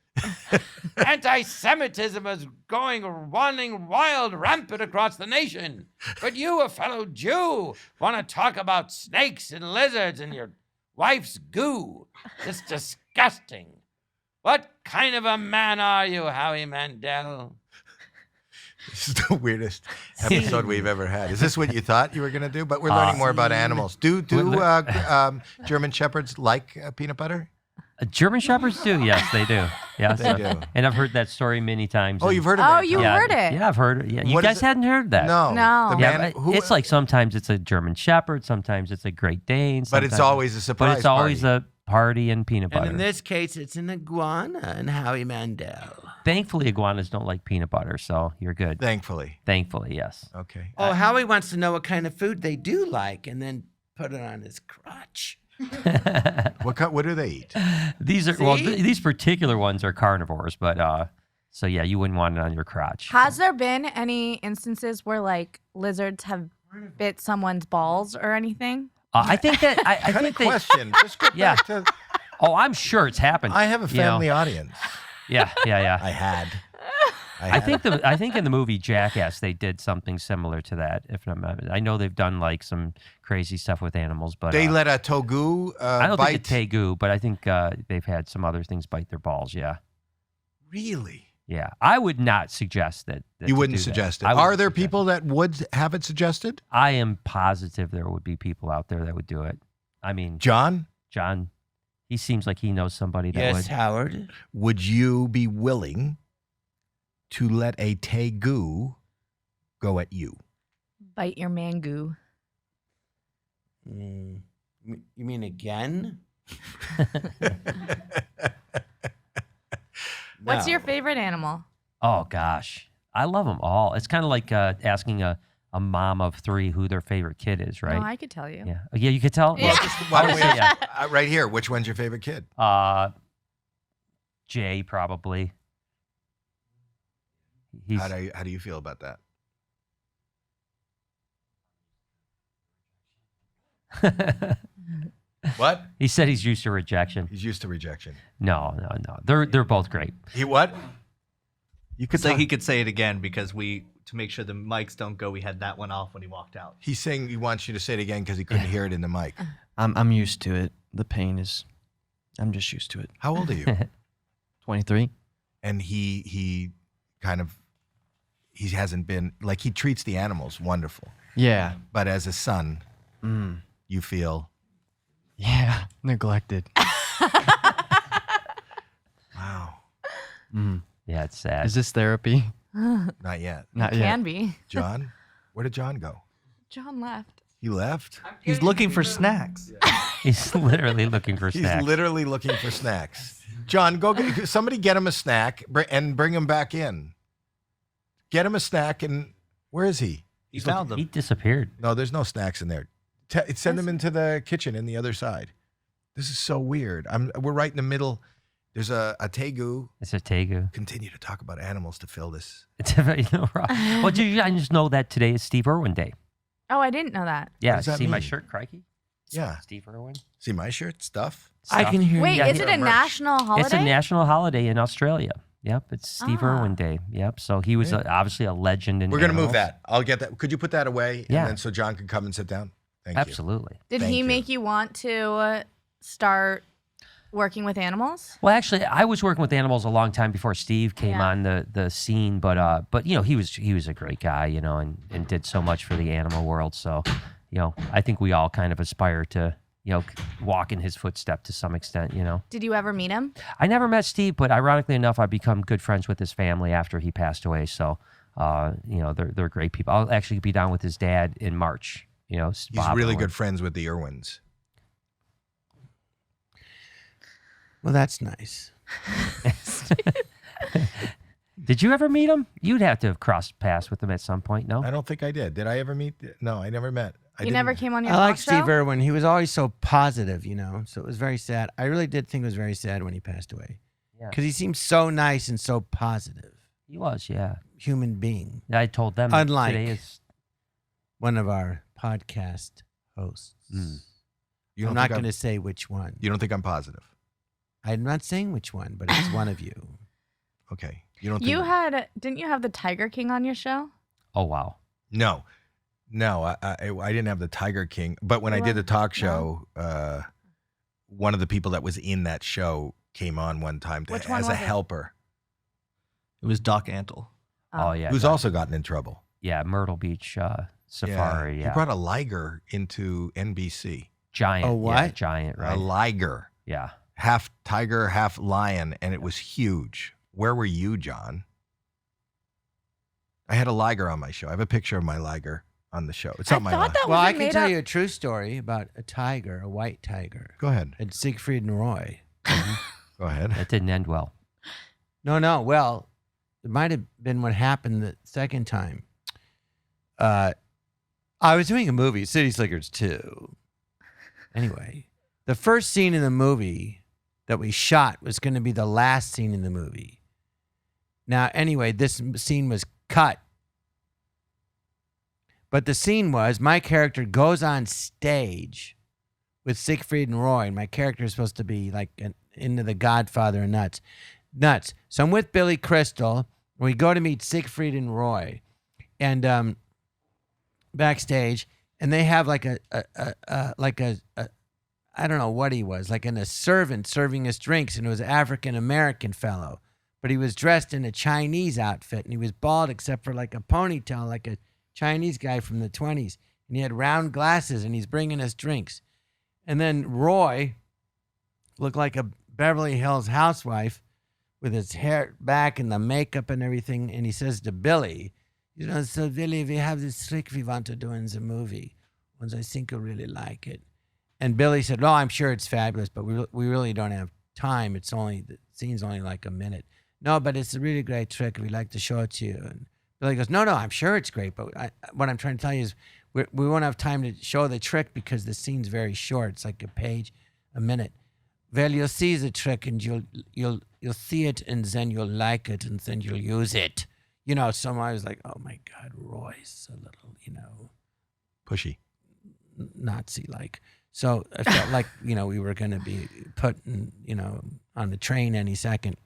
Anti-Semitism is running wild, rampant across the nation. But you, a fellow Jew, want to talk about snakes and lizards and your wife's goo. It's disgusting. What kind of a man are you, Howie Mandel? This is the weirdest episode we've ever had. Is this what you thought you were going to do? But we're learning more about animals. Do German Shepherds like peanut butter? German Shepherds do. Yes, they do. Yes, They do. And I've heard that story many times. Oh, and- you've heard of Oh, it? you yeah, heard it. Yeah, I've heard it. Yeah. You What is guys it? hadn't heard that? No. No. The Yeah, man, but who, it's like sometimes it's a German Shepherd, sometimes it's a Great Dane. but it's sometimes- always a surprise But it's always party. a party and peanut butter. And in this case, it's an iguana and Howie Mandel. Thankfully, iguanas don't like peanut butter, so you're good. Thankfully. Thankfully, yes. Okay. Oh, Howie wants to know what kind of food they do like, and then put it on his crotch. What do they eat? These are these particular ones are carnivores, but so yeah, you wouldn't want it on your crotch. Has there been any instances where like lizards have bit someone's balls or anything? I think that I Kind of think they. question. Just go Yeah. back to. Oh, I'm sure it's happened. I have a you know. family audience. Yeah. I had. I think in the movie Jackass they did something similar to that. If I'm, I know they've done like some crazy stuff with animals, but They let a togu I don't bite. think a tegu, but I think they've had some other things bite their balls. Yeah, Really? yeah. I would not suggest that. You to wouldn't do that. suggest it. I wouldn't Are there suggest people that would have it suggested? it. I am positive there would be people out there that would do it. I mean, John, John, he seems like he knows somebody that Yes, would. Howard. would you be willing to let a tegu go at you? Bite your mango. You mean again? What's No. your favorite animal? Oh gosh, I love them all. It's kind of like asking a mom of 3 who their favorite kid is, right? No, I could tell you. Yeah. Yeah, you could tell. Yeah. Why don't we, Yeah. right here, which one's your favorite kid? Jay probably. He's How do you feel about that? What? He said he's used to rejection. He's used to rejection. No. They're both great. He what? You could It's like talk- he could say it again because to make sure the mics don't go, we had that one off when he walked out. He's saying he wants you to say it again because he couldn't hear it in the mic. I'm used to it. The pain is, I'm just used to it. How old are you? 23. And he kind of he hasn't been like he treats the animals wonderful, Yeah. but as a son, Mm. you feel Yeah. Neglected. wow. Mm. Yeah, it's sad. Is this therapy? Not yet. Not yet. Can be. John, where did John go? John left. He left. He's looking for snacks. He's literally looking for He's snacks. literally looking for snacks. John, go get somebody. Get him a snack and bring him back in. Get him a snack and where is he? He found He them. disappeared. No, there's no snacks in there. Send him into the kitchen in the other side. This is so weird. We're right in the middle. There's a tegu. It's a tegu. Continue to talk about animals to fill this. It's a, well, I just know that today is Steve Irwin Day. Oh, I didn't know that. Yeah, does that see my mean? shirt, crikey? Yeah. Steve Irwin. See my shirt stuff. I Stuff. can hear Wait, you. is it a merch. national holiday? It's a national holiday in Australia. Yep, it's Steve Ah. Irwin Day. Yep, so he was obviously a legend in We're gonna move animals. that. I'll get that. Could you put that away? Yeah. And then so John can come and sit down. Thank you. Absolutely. Did Thank he you. make you want to start working with animals? Well, actually, I was working with animals a long time before Steve came Yeah. on the scene, but you know, he was a great guy, you know, and did so much for the animal world. So, you know, I think we all kind of aspire to, you know, walk in his footstep to some extent, you know. Did you ever meet him? I never met Steve, but ironically enough, I've become good friends with his family after he passed away. So, you know, they're great people. I'll actually be down with his dad in March. You know, He's Bob really Irwin. good friends with the Irwins. Well, that's nice. Did you ever meet him? You'd have to have crossed paths with him at some point, no? I don't think I did. Did I ever meet? No, I never met. He never came on your I like talk show? Steve Irwin. He was always so positive, you know. So it was very sad. I really did think it was very sad when he passed away Yeah. because he seemed so nice and so positive. He was, yeah. Human being. I told them that Unlike- today is One of our podcast hosts. You I'm don't not think going to say which one. You don't think I'm positive? I'm not saying which one, but it's one of you. Okay. You don't. You think, didn't you have the Tiger King on your show? oh wow. No. I didn't have the Tiger King, but when I did the talk show, one of the people that was in that show came on one time Which one as a was it? helper, It was Doc Antle. Oh yeah. who's also gotten in trouble. yeah, Myrtle Beach Safari, He yeah. brought a liger into NBC. Giant. A Yeah, what? giant, A right? liger, Yeah. half tiger, half lion, and it was huge. Where were you, John? I had a liger on my show. I have a picture of my liger on the show. It's not my thought liger. that Well, was I a can made tell up. you a true story about a tiger, a white tiger, Go ahead. and Siegfried and Roy. Go ahead. That didn't end well. No. Well, it might have been what happened the second time. I was doing a movie, City Slickers 2. Anyway, the first scene in the movie that we shot was going to be the last scene in the movie. Now, anyway, this scene was cut. But the scene was my character goes on stage with Siegfried and Roy, and my character is supposed to be like into the Godfather and nuts. So I'm with Billy Crystal. We go to meet Siegfried and Roy, and backstage, and they have like a I don't know what he was, like a servant serving us drinks, and it was an African American fellow, but he was dressed in a Chinese outfit, and he was bald except for like a ponytail, like a Chinese guy from the 20s, and he had round glasses, and he's bringing us drinks. And then Roy looked like a Beverly Hills housewife with his hair back and the makeup and everything, and he says to Billy, you know, so Billy, we have this trick we want to do in the movie, and I think you'll really like it. And Billy said, "Oh, I'm sure it's fabulous, but we really don't have time. The scene's only like a minute." "No, but it's a really great trick. We'd like to show it to you." And Billy goes, "No, I'm sure it's great, but what I'm trying to tell you is we won't have time to show the trick because the scene's very short. It's like a page, a minute. Well, you'll see the trick and you'll see it and then you'll like it and then you'll use it." You know, so I was like, "Oh my God, Roy's a little, you know, Pushy. Nazi-like." So I felt like, you know, we were going to be put, you know, on the train any second.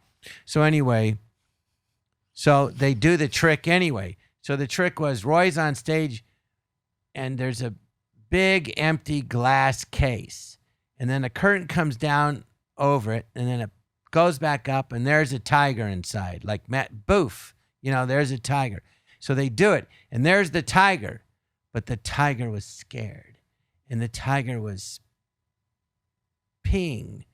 So anyway, so they do the trick anyway. So the trick was Roy's on stage and there's a big empty glass case. And then a curtain comes down over it and then it goes back up and there's a tiger inside. Like Matt Boof, you know, there's a tiger. So they do it and there's the tiger. But the tiger was scared. And the tiger was pissing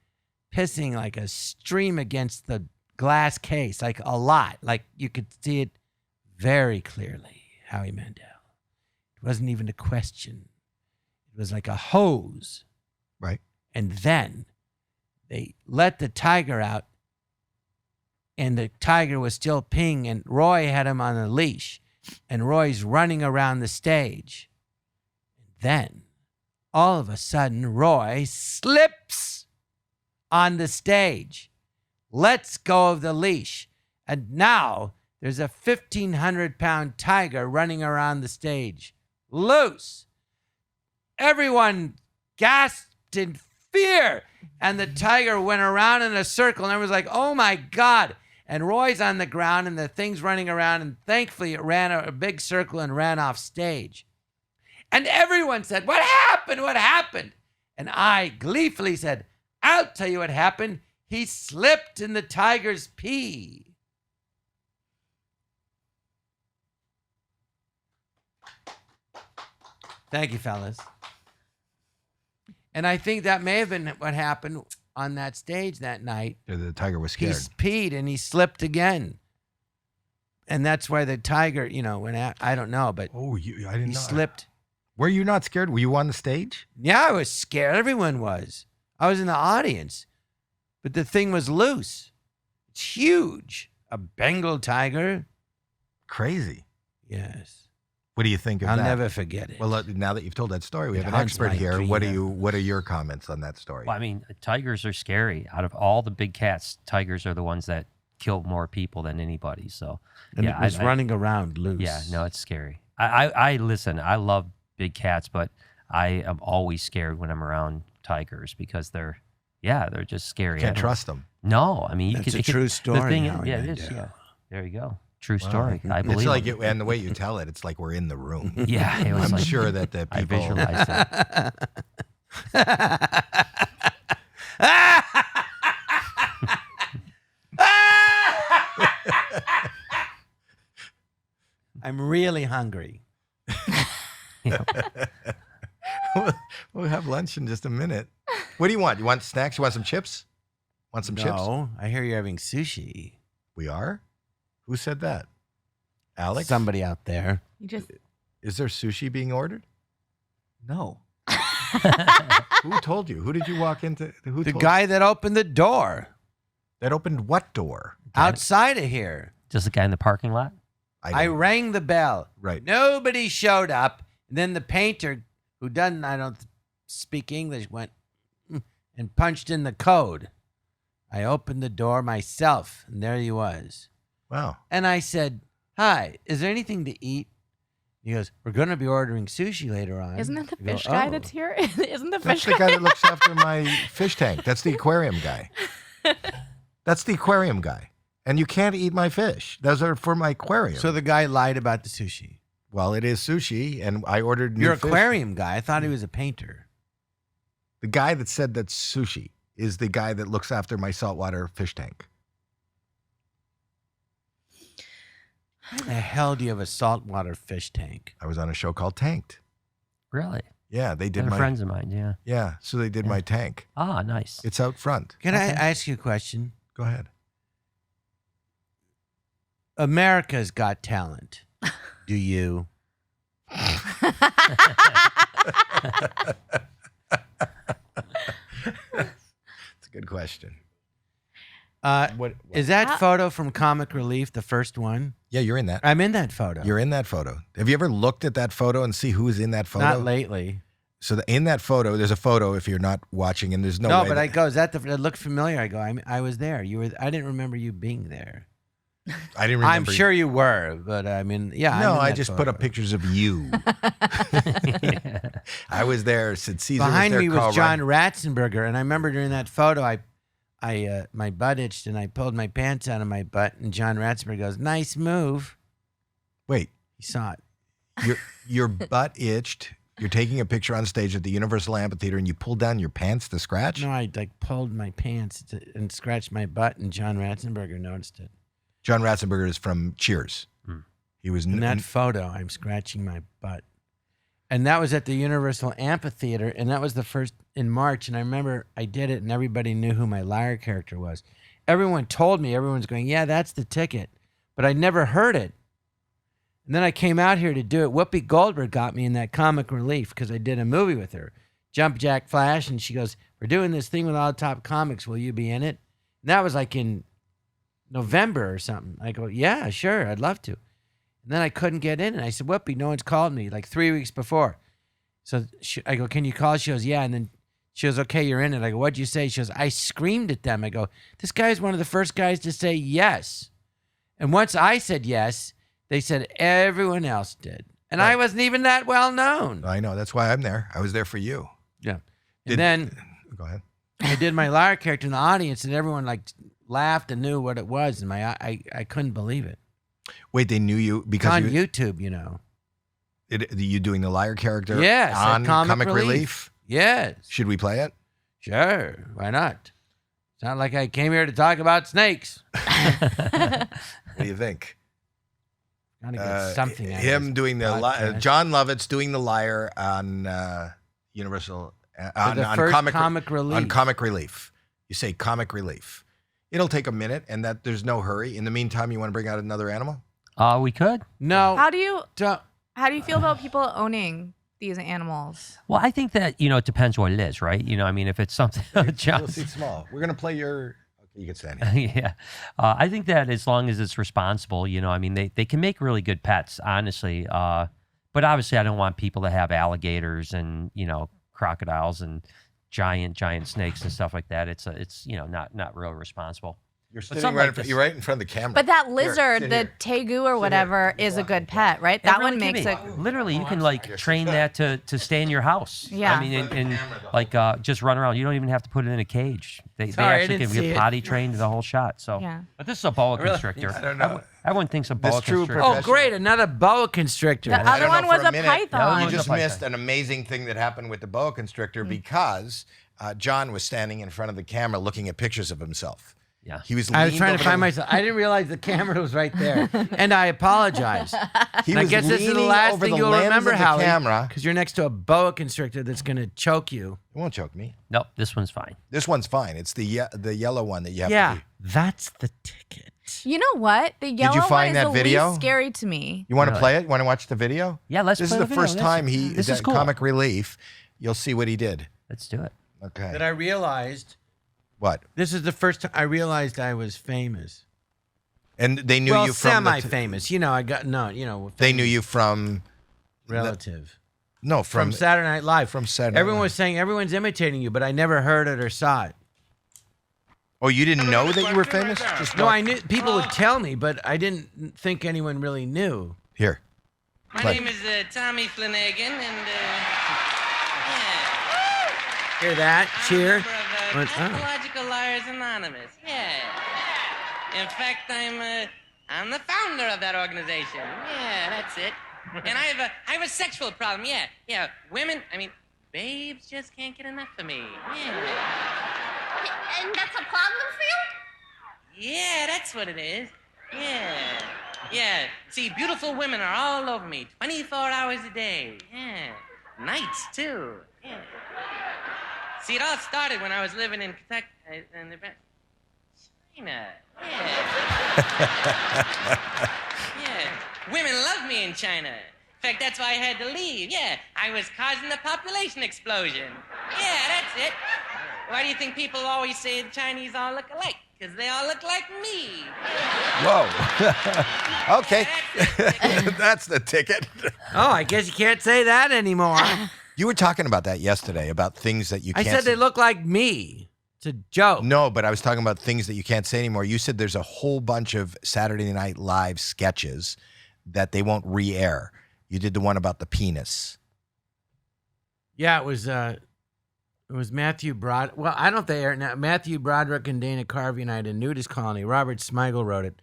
like a stream against the glass case, like a lot. Like you could see it very clearly, Howie Mandel. It wasn't even a question. It was like a hose. Right. And then they let the tiger out, and the tiger was still peeing, and Roy had him on a leash, and Roy's running around the stage. Then, all of a sudden, Roy slips on the stage, lets go of the leash, and now there's a 1,500-pound tiger running around the stage, loose. Everyone gasped in fear. And the tiger went around in a circle, and everyone's like, oh my God. And Roy's on the ground, and the thing's running around, and thankfully it ran a big circle and ran off stage. And everyone said, what happened? What happened? And I gleefully said, I'll tell you what happened. He slipped in the tiger's pee. Thank you, fellas. And I think that may have been what happened on that stage that night. The tiger was He scared. peed and he slipped again. And that's why the tiger, went out. I don't know, but Oh, I didn't he know. slipped. Were you not scared? Were you on the stage? Yeah, I was scared. Everyone was. I was in the audience. But the thing was loose. It's huge. A Bengal tiger. Crazy. Yes. What do you think of I'll that? never forget it. Well, now that you've told that story, we It have an haunts expert my here. dream. What are your comments on that story? Well, I mean, tigers are scary. Out of all the big cats, tigers are the ones that kill more people than anybody. So, and yeah, it was running around loose. Yeah, no, it's scary. I listen. I love big cats, but I am always scared when I'm around tigers because they're just scary. Can't trust them. No, I mean, That's a true story, The thing, Howie yeah, it is. Mandel. Yeah, there you go. True story. I It's believe. like it. and the way you tell it, it's like we're in the room. Yeah, it was I'm like, sure that the I people. visualized it. I'm really hungry. We'll have lunch in just a minute. What do you want? You want snacks? You want some chips? Want some chips? No, I hear you're having sushi. We are? Who said that? Alex? Somebody out there. You just Is there sushi being ordered? No. Who told you? Who did you walk into? Who The told guy that opened the door that opened what door? outside of here. Just the guy in the parking lot. I don't- rang the bell. Right. Nobody showed up. And then the painter, who doesn't, I don't speak English, went and punched in the code. I opened the door myself, and there he was. Wow. And I said, hi, is there anything to eat? He goes, we're going to be ordering sushi later on. isn't that the I go, fish guy "Oh." that's here? Isn't the That's fish the guy? guy that looks after my fish tank. That's the aquarium guy. That's the aquarium guy. And you can't eat my fish. Those are for my aquarium. So the guy lied about the sushi. Well, it is sushi, and I ordered new Your fish. aquarium guy. I thought he was a painter. The guy that said that's sushi is the guy that looks after my saltwater fish tank. How the hell do you have a saltwater fish tank? I was on a show called Tanked. Really? Yeah, they did They're my friends of mine. Yeah. Yeah, so they did Yeah. my tank. Ah, nice. It's out front. Can I Okay. ask you a question? Go ahead. America's Got Talent. Do you? It's a good question. What? Is that How- photo from Comic Relief, the first one? Yeah, you're in that. I'm in that photo. You're in that photo. Have you ever looked at that photo and see who's in that photo? Not lately. So in that photo, there's a photo if you're not watching, and there's no. No, way but that- I go, is that the, it looked familiar. I go, I was there. You were. I didn't remember you being there. I didn't I'm remember. sure you were, but I mean, yeah. No, I'm in I that just put photo. up pictures of you. I was there. Said Caesar Behind was there. me was Carl John Reiner. Ratzenberger, and I remember during that photo, I my butt itched, and I pulled my pants out of my butt, and John Ratzenberger goes, "Nice move." Wait, He saw it. your butt itched. You're taking a picture on stage at the Universal Amphitheater, and you pulled down your pants to scratch. No, I like pulled my pants and scratched my butt, and John Ratzenberger noticed it. John Ratzenberger is from Cheers. He was In that photo, I'm scratching my butt. And that was at the Universal Amphitheater, and that was the first in March. And I remember I did it, and everybody knew who my liar character was. Everyone told me, everyone's going, yeah, that's the ticket. But I never heard it. And then I came out here to do it. Whoopi Goldberg got me in that Comic Relief because I did a movie with her, Jump Jack Flash, and she goes, we're doing this thing with all the top comics. Will you be in it? And that was like in November or something. I go, yeah, sure, I'd love to. And then I couldn't get in, and I said, Whoopi, no one's called me, like 3 weeks before. So I go, can you call? She goes, yeah. And then she goes, okay, you're in it. I go, what'd you say? She goes, I screamed at them. I go, this guy's one of the first guys to say yes. And once I said yes, they said everyone else did. And I wasn't even that well known. I know. That's why I'm there. I was there for you. Yeah. Did- And then Go ahead. I did my liar character in the audience, and everyone like laughed and knew what it was. And I couldn't believe it. Wait, they knew you It's because on YouTube, you know. you doing the liar character Yes, at on Comic Comic Relief. Relief? Yes. Should we play it? Sure. Why not? It's not like I came here to talk about snakes. What do you think? Gotta get something out of Him this doing the podcast. Jon Lovitz doing the liar on Universal For on, the on first Comic Relief. on Comic Relief. You say Comic Relief. It'll take a minute, and that there's no hurry. In the meantime, you want to bring out another animal? We could. No. How do you don't- feel about people owning these animals? Well, I think that, it depends what it is, right? I mean, if it's something, John, You'll see small. We're gonna play your. Okay, you can stand here. yeah. I think that as long as it's responsible, I mean, they can make really good pets, honestly. But obviously, I don't want people to have alligators and, crocodiles and giant snakes and stuff like that. It's not real responsible. You're But sitting something right. like this- You're right in front of the camera. But that Here, lizard, sit the here. tegu or whatever, is a good pet, right? It That really one can makes be. it. Literally, you can Here, train that to stay in your house. Yeah. I mean, and just run around. You don't even have to put it in a cage. They Sorry, I actually didn't can see get it. potty trained the whole shot. So, Yeah. but this is a boa Really? constrictor. I don't know. Everyone thinks a boa This true constrictor. Oh, professional. great. Another boa constrictor. The I other don't one know, was for a minute, python. You was a just python. missed an amazing thing that happened with the boa constrictor because John was standing in front of the camera looking at pictures of himself. Yeah. He was. I was leaned trying to over find the- myself. I didn't realize the camera was right there. And I apologize. He And I was guess this is the leaning last over thing the you'll lens remember, of the Howie. camera. Because you're next to a boa constrictor that's going to choke you. It won't choke me. Nope, this one's fine. This one's fine. It's the yellow one that you have. Yeah, To that's the ticket. You know what? The yellow find one is that the video? least scary to me. You want to Really? play it? You want to watch the video? Yeah, let's This play is the the video. first time This is cool. Comic Relief. You'll see what he did. Let's do it. Okay. That I realized, What? this is the first time I realized I was famous. And they knew Well, you from the semi-famous. I got, They knew you from relative. no From Saturday Night Live. from Saturday. Everyone Night. was saying everyone's imitating you, but I never heard it or saw it. Oh, you didn't know that you were famous? Just No, I knew people would tell me, but I didn't think anyone really knew. Here. My Play. name is Tommy Flanagan, and Hear that? I'm Cheer. a member of What- oh. Pathological Liars Anonymous. Yeah. In fact, I'm the founder of that organization. Yeah, that's it. And I have a sexual problem. Yeah. Women, babes just can't get enough of me. Yeah. And that's a problem for you? Yeah, that's what it is. Yeah. See, beautiful women are all over me 24 hours a day. Yeah. Nights, too. Yeah. See, it all started when I was living in Kentucky, China. Yeah. Women love me in China. In fact, that's why I had to leave. Yeah, I was causing the population explosion. Yeah, that's it. Why do you think people always say the Chinese all look alike? Because they all look like me. Whoa. Okay. That's the ticket. Oh, I guess you can't say that anymore. You were talking about that yesterday, about things that you I can't said say. they look like me. It's a joke. No, but I was talking about things that you can't say anymore. You said there's a whole bunch of Saturday Night Live sketches that they won't re-air. You did the one about the penis. Yeah, it was Matthew Brod. Well, I don't know if they air it now. Matthew Broderick and Dana Carvey and I had a nudist colony. Robert Smigel wrote it.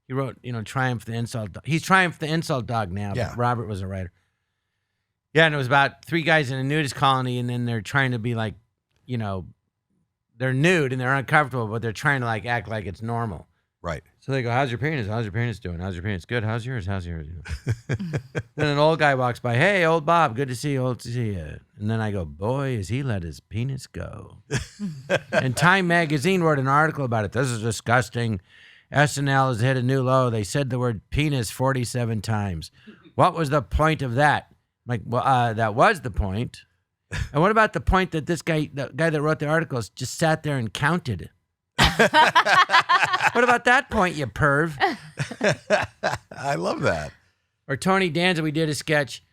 He wrote, Triumph the Insult Dog. He's Triumph the Insult Dog now, Yeah. but Robert was a writer. Yeah, and it was about 3 guys in a nudist colony, and then they're trying to be like, they're nude and they're uncomfortable, but they're trying to act like it's normal. Right. So they go, how's your penis? How's your penis doing? How's your penis? Good. How's yours? How's yours? Then an old guy walks by. Hey, old Bob. Good to see you. Old to see you. And then I go, boy, has he let his penis go. And Time Magazine wrote an article about it. This is disgusting. SNL has hit a new low. They said the word penis 47 times. What was the point of that? I'm like, well, that was the point. And what about the point that this guy, the guy that wrote the articles, just sat there and counted? What about that point, you perv? I love that. Or Tony Danza, we did a sketch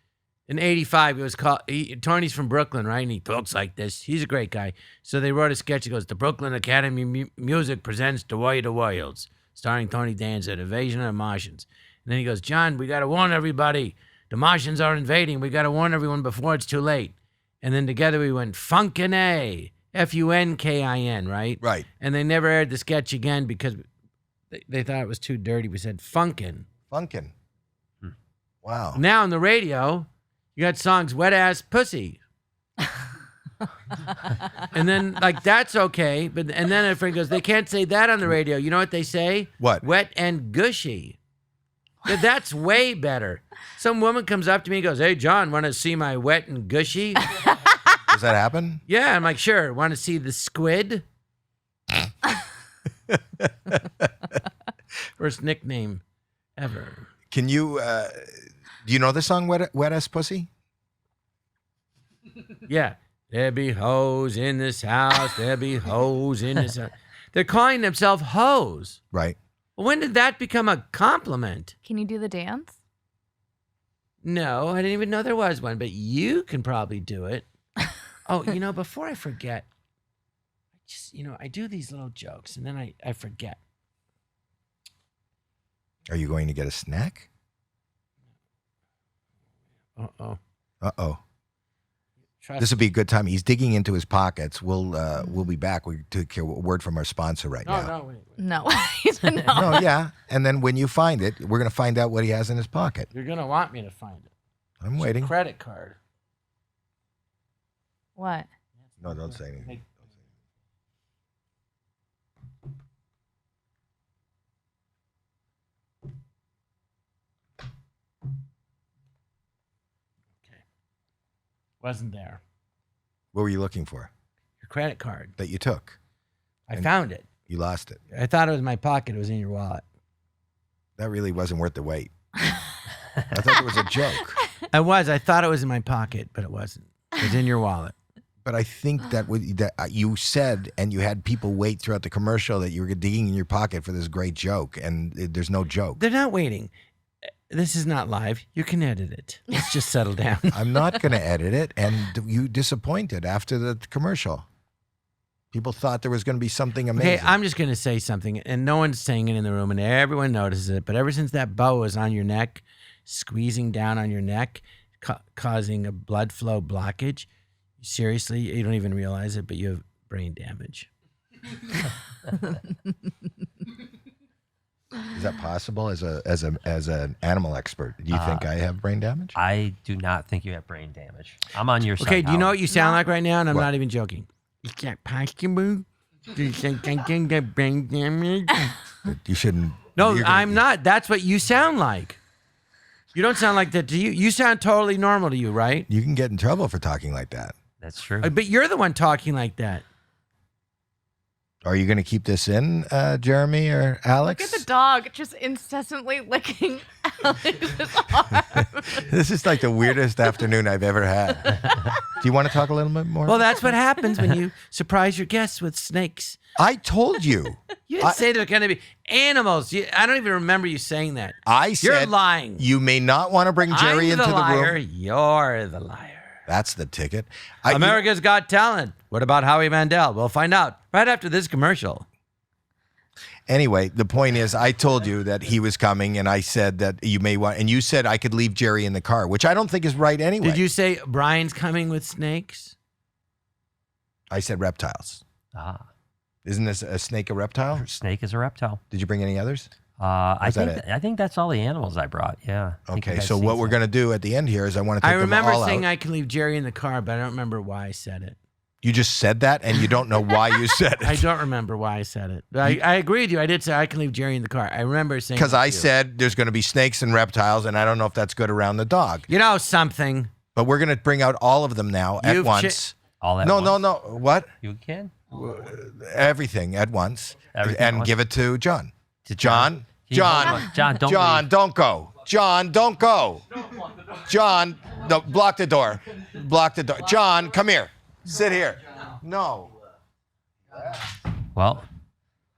in '85. It was called. Tony's from Brooklyn, right? And he talks like this. He's a great guy. So they wrote a sketch. He goes, "The Brooklyn Academy Music presents The Way to Wilds, starring Tony Danza, Invasion of the Martians." And then he goes, "John, we got to warn everybody. the Martians are invading. We got to warn everyone before it's too late. And then together we went Funkin' A, Funkin, right? Right. And they never aired the sketch again because they thought it was too dirty. We said Funkin'. Funkin'. Wow. Now on the radio, you got songs Wet Ass Pussy. And then like that's okay, and then a friend goes, they can't say that on the radio. You know what they say? What? Wet and gushy. That's way better. Some woman comes up to me and goes, "Hey John, want to see my wet and gushy?" Does that happen? Yeah, I'm like, sure. Want to see the squid? First nickname ever. Can you? Do you know the song "Wet Ass Pussy"? Yeah. There be hoes in this house. There be hoes in this house. They're calling themselves hoes. Right. When did that become a compliment? Can you do the dance? No, I didn't even know there was one, but you can probably do it. Oh, before I forget, I do these little jokes and then I forget. Are you going to get a snack? Uh-oh. Uh-oh. Trust This would be a good time. He's digging into his pockets. We'll be back. We took a word from our sponsor right now. No, wait. No. He said no. No, yeah. And then when you find it, we're going to find out what he has in his pocket. You're going to want me to find it. I'm It's waiting. your credit card. What? No, don't say anything. Wasn't there. What were you looking for? Your credit card. That you took. I found it. You lost it. I thought it was in my pocket. It was in your wallet. That really wasn't worth the wait. I thought it was a joke. I thought it was in my pocket, but it wasn't. It was in your wallet. But I think that you said, and you had people wait throughout the commercial that you were digging in your pocket for this great joke, and there's no joke. They're not waiting. This is not live. You can edit it. Let's just settle down. I'm not going to edit it, and you disappointed after the commercial. People thought there was going to be something amazing. Okay, I'm just going to say something, and no one's saying it in the room, and everyone notices it, but ever since that bow was on your neck, squeezing down on your neck, causing a blood flow blockage, seriously, you don't even realize it, but you have brain damage. Is that possible as an animal expert? Do you think I have brain damage? I do not think you have brain damage. I'm on your side. Okay, do you know what you sound No. like right now? And I'm What? not even joking. Is that possible? Do you think I can get brain damage? You shouldn't. No, you're gonna- I'm not. That's what you sound like. You don't sound like that to you. You sound totally normal to you, right? You can get in trouble for talking like that. That's true. But you're the one talking like that. Are you going to keep this in, Jeremy or Alex? Look at the dog just incessantly licking Alex's arm. This is like the weirdest afternoon I've ever had. Do you want to talk a little bit more? Well, that's what happens when you surprise your guests with snakes. I told you. You didn't say they're going to be animals. I don't even remember you saying that. I said You're lying. you may not want to bring Jerry I'm into the the liar. room. You're the liar. That's the ticket. America's Got Talent. What about Howie Mandel? We'll find out right after this commercial. Anyway, the point is, I told you that he was coming, and I said that you may want, and you said I could leave Jerry in the car, which I don't think is right anyway. Did you say Brian's coming with snakes? I said reptiles. Ah, Isn't this a snake a reptile? snake is a reptile. Did you bring any others? I Is that think I think that's all the animals I brought. Yeah. I think you Okay, guys so seen what we're some. going to do at the end here is I want to I take them remember all saying out. I can leave Jerry in the car, but I don't remember why I said it. You just said that, and you don't know why you said it. I don't remember why I said it. I agree with you. I did say I can leave Jerry in the car. I remember saying Because that I too. said there's going to be snakes and reptiles, and I don't know if that's good around the dog. You know something. But we're going to bring out all of them now at You've once. All at No, once? no, no. What? You can. Everything at once. Everything at and once? give it to John. To John. John. John, don't John, leave. don't go. John, don't go. John, no, block the door. Block the door. John, come here. Sit here. No. Well,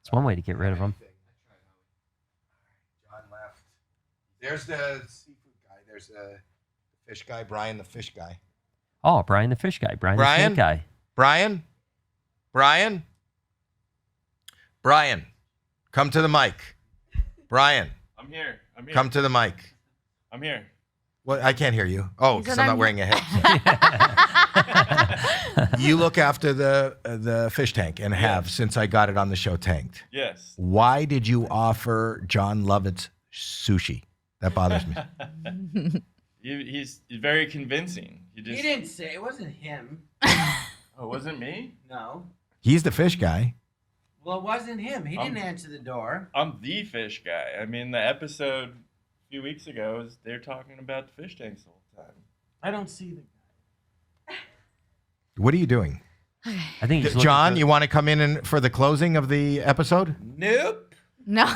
it's one way to get rid of them. John left. There's the seafood guy. There's the fish guy, Brian the fish guy. Oh, Brian the fish guy. Brian the Brian? snake guy. Brian? Brian? Brian, come to the mic. Brian, I'm here. come to the mic. I'm here. Well, I can't hear you. Oh, He because said I'm not I'm- wearing a headset. You look after the fish tank and have since I got it on the show tanked. Yes. Why did you offer Jon Lovitz sushi? That bothers me. He's very convincing. He didn't say it wasn't him. Oh, it wasn't me? No. He's the fish guy. Well, it wasn't him. He didn't answer the door. I'm the fish guy. I mean, the episode a few weeks ago is they're talking about the fish tanks the whole time. I don't see the guy. What are you doing? I think he's looking John, for- you want to come in for the closing of the episode? Nope. No.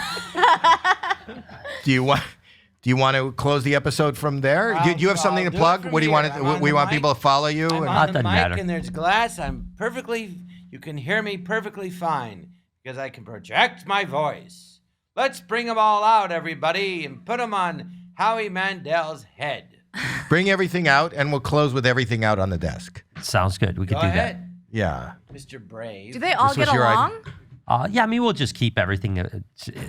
Do you want to close the episode from there? Do you have something I'll to do it plug? from What do you want here. to? I'm on We the want mic. people to follow you. I'm and- on the doesn't mic matter. and there's glass. You can hear me perfectly fine because I can project my voice. Let's bring them all out, everybody, and put them on Howie Mandel's head. Bring everything out, and we'll close with everything out on the desk. Sounds good. We could Go do ahead, Yeah. Mr. Brave. Do they all This was get your idea. along? that. Yeah, I mean, we'll just keep everything. No, same.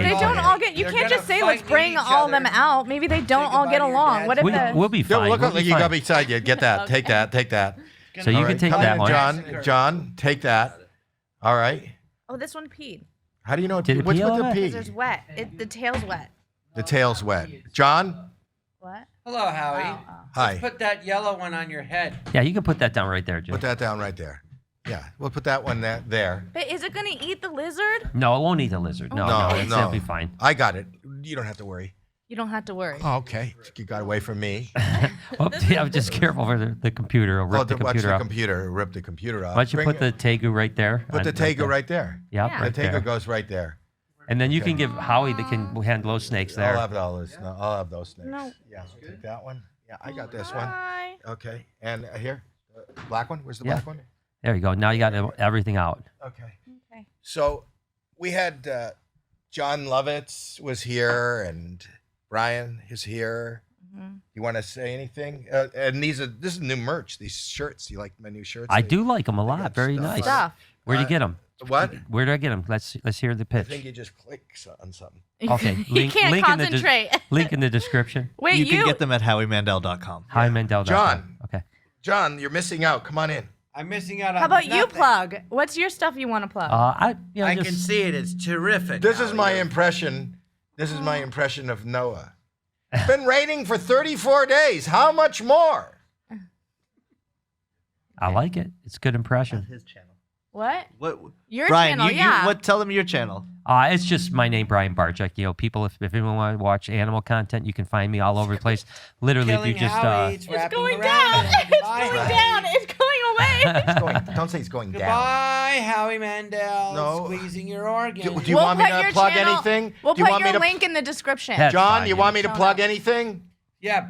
They Oh, don't yeah. all get. You They're can't gonna just say fight let's and bring eat each all of them other. out. Maybe they don't all goodbye get to your along. dad. What if We'll be Yo, fine. look We'll like be you got fine. beside you. Get that. Take that. Take that. So you All can right, take come that in, one. John, take that. All right. Oh, this one peed. How do you know? Did it What's pee with all the that? pee? Because there's wet. The tail's wet. The tail's wet. John, What? Hello, Howie. Oh. hi. Put that yellow one on your head. Yeah, you can put that down right there, Jim. Put that down right there. Yeah, we'll put that one there. But is it gonna eat the lizard? No, it won't eat the lizard. No, it'll be fine. I got it. You don't have to worry. You don't have to worry. Oh, okay. You got away from me. Well, yeah, just careful for the computer. It'll rip the watch computer the off. computer. Rip the computer off. Why don't you Bring put the it- tegu right there? Put the Tego right there. Yep, Yeah. right The Tego there. goes right there. And then you can give Howie that can handle those snakes there. I'll have those. No, I'll have those snakes. No. Yeah, I'll take that one. Yeah, I got this one. Bye. Okay, and here, black one. Where's the Yeah. black one? There you go. Now you got everything out. Okay. Okay. So we had Jon Lovitz was here, and Brian is here. Mhm. You want to say anything? And this is new merch. These shirts. You like my new shirts? I They- do like them a they lot. got Very stuff nice. on it. Stuff. Where'd you get them? What? Where did I get them? Let's hear the I pitch. think you just click on something. Okay. He can't link in the concentrate. link in the description. Wait, You can get them at howiemandel.com. HowieMandel.com. John. Okay. John, you're missing out. Come on in. I'm missing out on How about you nothing. plug? What's your stuff you want to plug? I I just, can see it. It's terrific. This is Howie. my impression. This is my impression of Noah. It's been raining for 34 days. How much more? I like it. It's a good impression. His channel. What? What? Your Brian, channel, yeah. What? Tell them your channel. It's just my name, Brian Barczyc. You know, people, if anyone want to watch animal content, you can find me all over the place. Literally, Killing if you just Howie, It's wrapping going around down. him. It's Goodbye, going Howie. down. It's going away. It's going, don't say it's going down. Goodbye, Howie Mandel. No. Squeezing your organs. Do you want me put to your plug channel- anything? We'll Do you put want me your to, link in the description. That's John, fine, you yeah. want me to Show plug notes. anything? Yeah,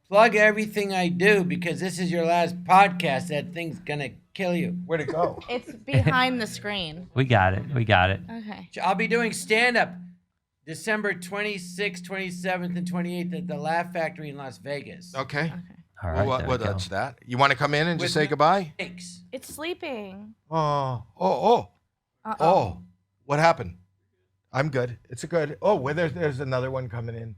plug everything I do because this is your last podcast. That thing's gonna kill you. Where'd it go? It's behind the screen. We got it. We got it. Okay. I'll be doing stand-up December 26th, 27th, and 28th at the Laugh Factory in Las Vegas. Okay. All right. Well, there what we go. that's that. You want to come in and just With say me- goodbye? Thanks. It's sleeping. Oh. Uh-oh. What happened? I'm good. It's a good. Oh, well, there's another one coming in.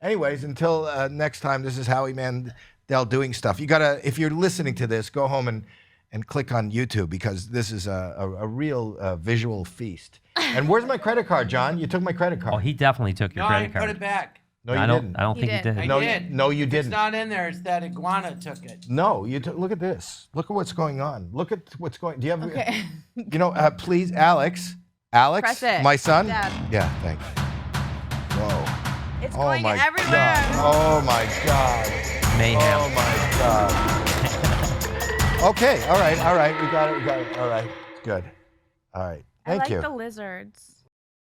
Anyways, until next time, this is Howie Mandel doing stuff. You gotta, if you're listening to this, go home and click on YouTube because this is a real visual feast. And where's my credit card, John? You took my credit card. Oh, he definitely took your No, I credit put card. it back. No, you I didn't. don't He think did. he did. I No, did. no, you If didn't. It's not in there. It's that iguana took it. No, you look at this. Look at what's going on. Look at what's going. Do you have? Okay. You know, please, Alex, Press it. my son. Dad. Yeah, thanks. Whoa. It's Oh going my everywhere. God. Oh my God. Mayhem. Oh my God. Okay. All right. We got it. All right. Good. All right. I Thank like you. the lizards.